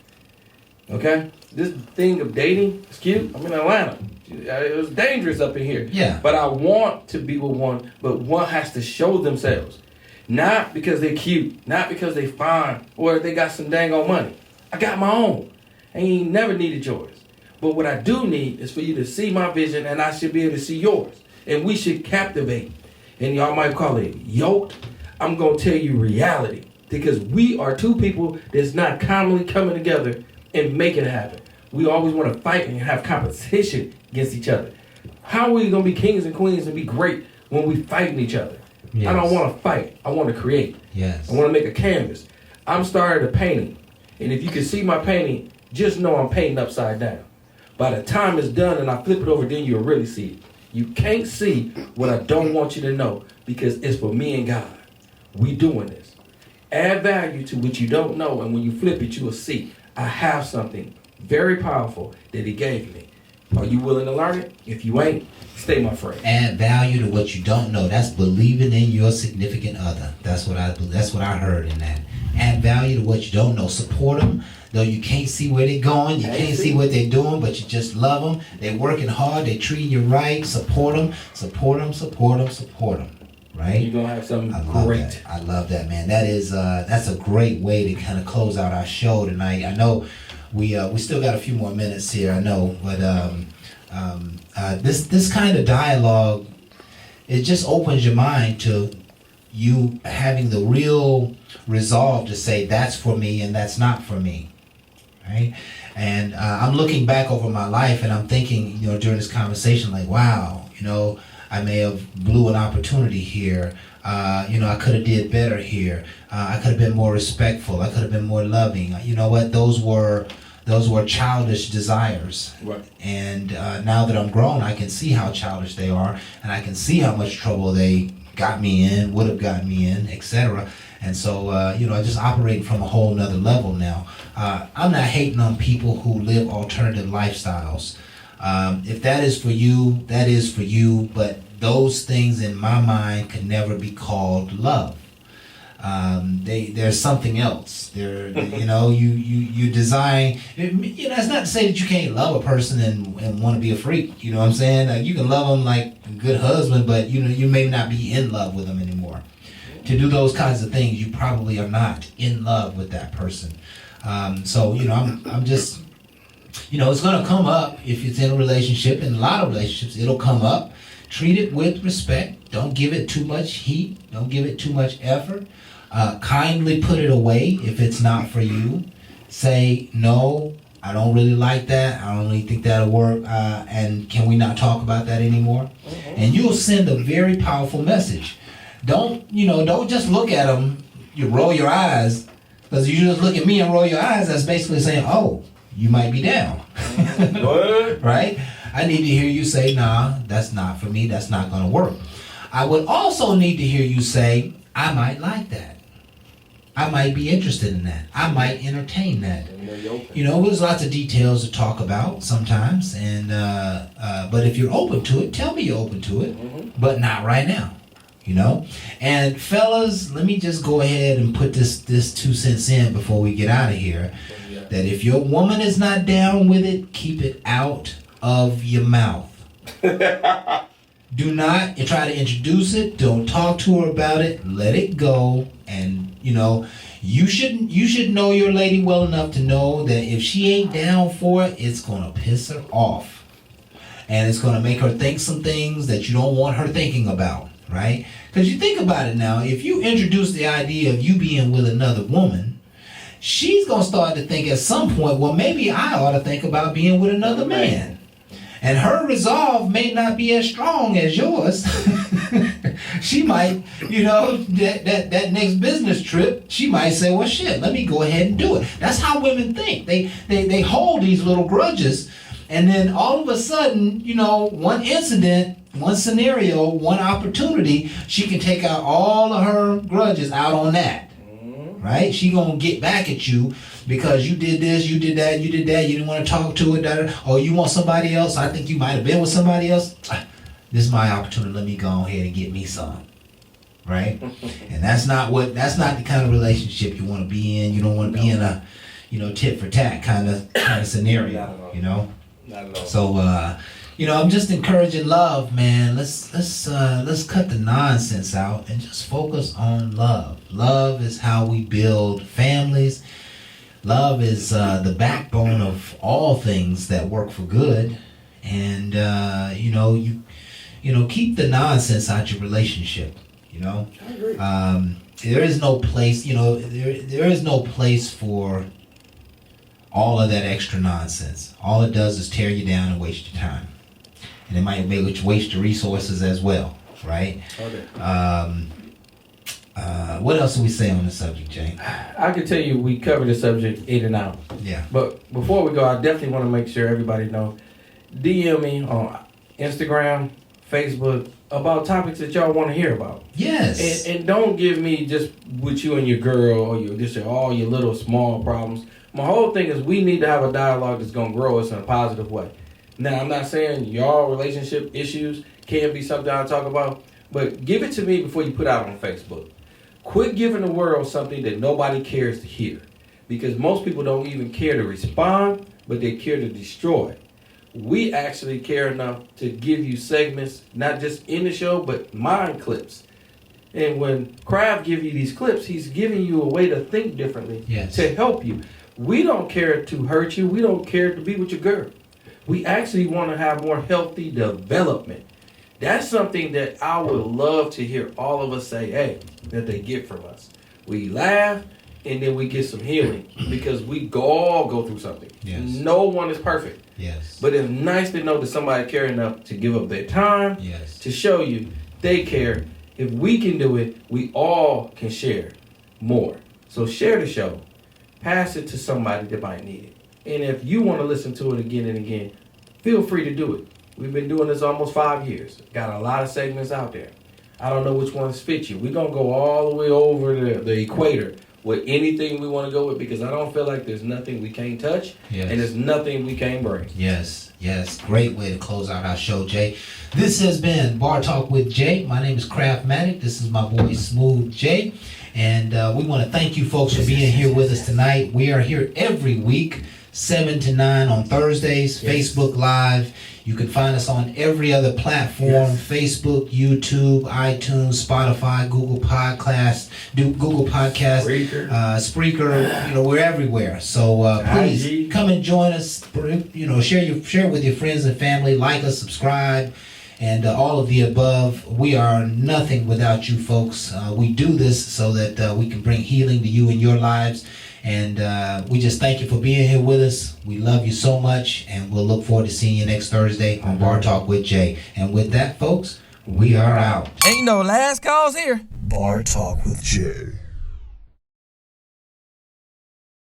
Okay, this thing of dating is cute. I'm in Atlanta. It was dangerous up in here. Yeah. But I want to be with one. But one has to show themselves, not because they're cute, not because they fine, or they got some dang on money. I got my own. I ain't never needed yours. But what I do need is for you to see my vision, and I should be able to see yours, and we should captivate. And y'all might call it yoked. I'm going to tell you reality, because we are two people that's not commonly coming together and making it happen. We always want to fight and have competition against each other. How are we going to be kings and queens and be great when we fighting each other? Yes. I don't want to fight. I want to create. Yes. I want to make a canvas. I'm started a painting, and if you can see my painting, just know I'm painting upside down. By the time it's done and I flip it over, then you'll really see it. You can't see what I don't want you to know, because it's for me and God. We doing this. Add value to what you don't know, and when you flip it, you will see I have something very powerful that he gave me. Are you willing to learn it? If you ain't, stay my friend. Add value to what you don't know. That's believing in your significant other. That's what I heard in that. Add value to what you don't know. Support them, though you can't see where they're going. You can't see what they're doing, but you just love them. They're working hard. They're treating you right. Support them. Support them. Support them. Support them. Right? You're gonna have something great. I love that, man. That is that's a great way to kind of close out our show tonight. I know we still got a few more minutes here. I know, but this kind of dialogue, it just opens your mind to you having the real resolve to say that's for me and that's not for me, right? And I'm looking back over my life and I'm thinking, during this conversation, like, wow, I may have blew an opportunity here. I could have did better here. I could have been more respectful. I could have been more loving. You know what? Those were childish desires. Right. And now that I'm grown, I can see how childish they are, and I can see how much trouble they got me in, would have gotten me in, etc. And so, I just operate from a whole nother level now. I'm not hating on people who live alternative lifestyles. If that is for you, that is for you, but those things in my mind could never be called love. There's something else. You design. That's not to say that you can't love a person and want to be a freak. You know what I'm saying? Like, you can love them like a good husband, but you may not be in love with them anymore. To do those kinds of things, you probably are not in love with that person. I'm just. It's going to come up if it's in a relationship. In a lot of relationships, it'll come up. Treat it with respect. Don't give it too much heat. Don't give it too much effort. Kindly put it away if it's not for you. Say, no, I don't really like that. I don't really think that'll work. And can we not talk about that anymore? Mm-hmm. And you'll send a very powerful message. Don't just look at them. You roll your eyes. Because you just look at me and roll your eyes. That's basically saying, oh, you might be down. Right? I need to hear you say, nah, that's not for me. That's not going to work. I would also need to hear you say, I might like that. I might be interested in that. I might entertain that. There's lots of details to talk about sometimes. And but if you're open to it, tell me you're open to it. But not right now. And fellas, let me just go ahead and put this 2 cents in before we get out of here. That if your woman is not down with it, keep it out of your mouth. Do not try to introduce it. Don't talk to her about it. Let it go. And you should know your lady well enough to know that if she ain't down for it, it's gonna piss her off, and it's gonna make her think some things that you don't want her thinking about, right? Because you think about it now, if you introduce the idea of you being with another woman, she's going to start to think at some point, well, maybe I ought to think about being with another man. And her resolve may not be as strong as yours. She might, that next business trip, she might say, well, shit, let me go ahead and do it. That's how women think. They hold these little grudges. And then all of a sudden, one incident, one scenario, one opportunity, she can take out all of her grudges out on that. Right? She gonna get back at you because you did this, you did that, you didn't want to talk to it, or you want somebody else. I think you might have been with somebody else. This is my opportunity. Let me go ahead and get me some. Right? And that's not the kind of relationship you want to be in. You don't want to be in a, tit for tat kind of scenario. Not at all. So I'm just encouraging love, man. Let's cut the nonsense out and just focus on love. Love is how we build families. Love is the backbone of all things that work for good. And keep the nonsense out your relationship. I agree. There is no place. There is no place for all of that extra nonsense. All it does is tear you down and waste your time. And it might make you waste your resources as well, right? Okay. What else do we say on the subject, Jay? I can tell you we covered the subject in and out. Yeah. But before we go, I definitely want to make sure everybody know. DM me on Instagram, Facebook about topics that y'all want to hear about. Yes. And don't give me just with you and your girl or all your little small problems. My whole thing is we need to have a dialogue that's going to grow us in a positive way. Now, I'm not saying y'all relationship issues can't be something I talk about, but give it to me before you put it out on Facebook. Quit giving the world something that nobody cares to hear, because most people don't even care to respond, but they care to destroy. We actually care enough to give you segments, not just in the show, but mind clips. And when Kraft gives you these clips, he's giving you a way to think differently to help you. We don't care to hurt you. We don't care to be with your girl. We actually want to have more healthy development. That's something that I would love to hear all of us say, hey, that they get from us. We laugh, and then we get some healing, because we all go through something. Yes. No one is perfect. Yes. But it's nice to know that somebody care enough to give up their time to show you they care. If we can do it, we all can share more. So share the show. Pass it to somebody that might need it. And if you want to listen to it again and again, feel free to do it. We've been doing this almost 5 years. Got a lot of segments out there. I don't know which ones fit you. We're going to go all the way over the equator with anything we want to go with, because I don't feel like there's nothing we can't touch and there's nothing we can't bring. Yes. Great way to close out our show, Jay. This has been Bar Talk with Jay. My name is Craftmatic. This is my boy Smooth Jay. And we want to thank you folks for being here with us tonight. We are here every week, 7 to 9 on Thursdays, Facebook Live. You can find us on every other platform, Facebook, YouTube, iTunes, Spotify, Google Podcasts, Spreaker. We're everywhere. So please come and join us. Share it with your friends and family. Like us, subscribe, and all of the above. We are nothing without you folks. We do this so that we can bring healing to you in your lives. And we just thank you for being here with us. We love you so much, and we'll look forward to seeing you next Thursday on Bar Talk with Jay. And with that, folks, we are out. Ain't no last calls here. Bar Talk with Jay.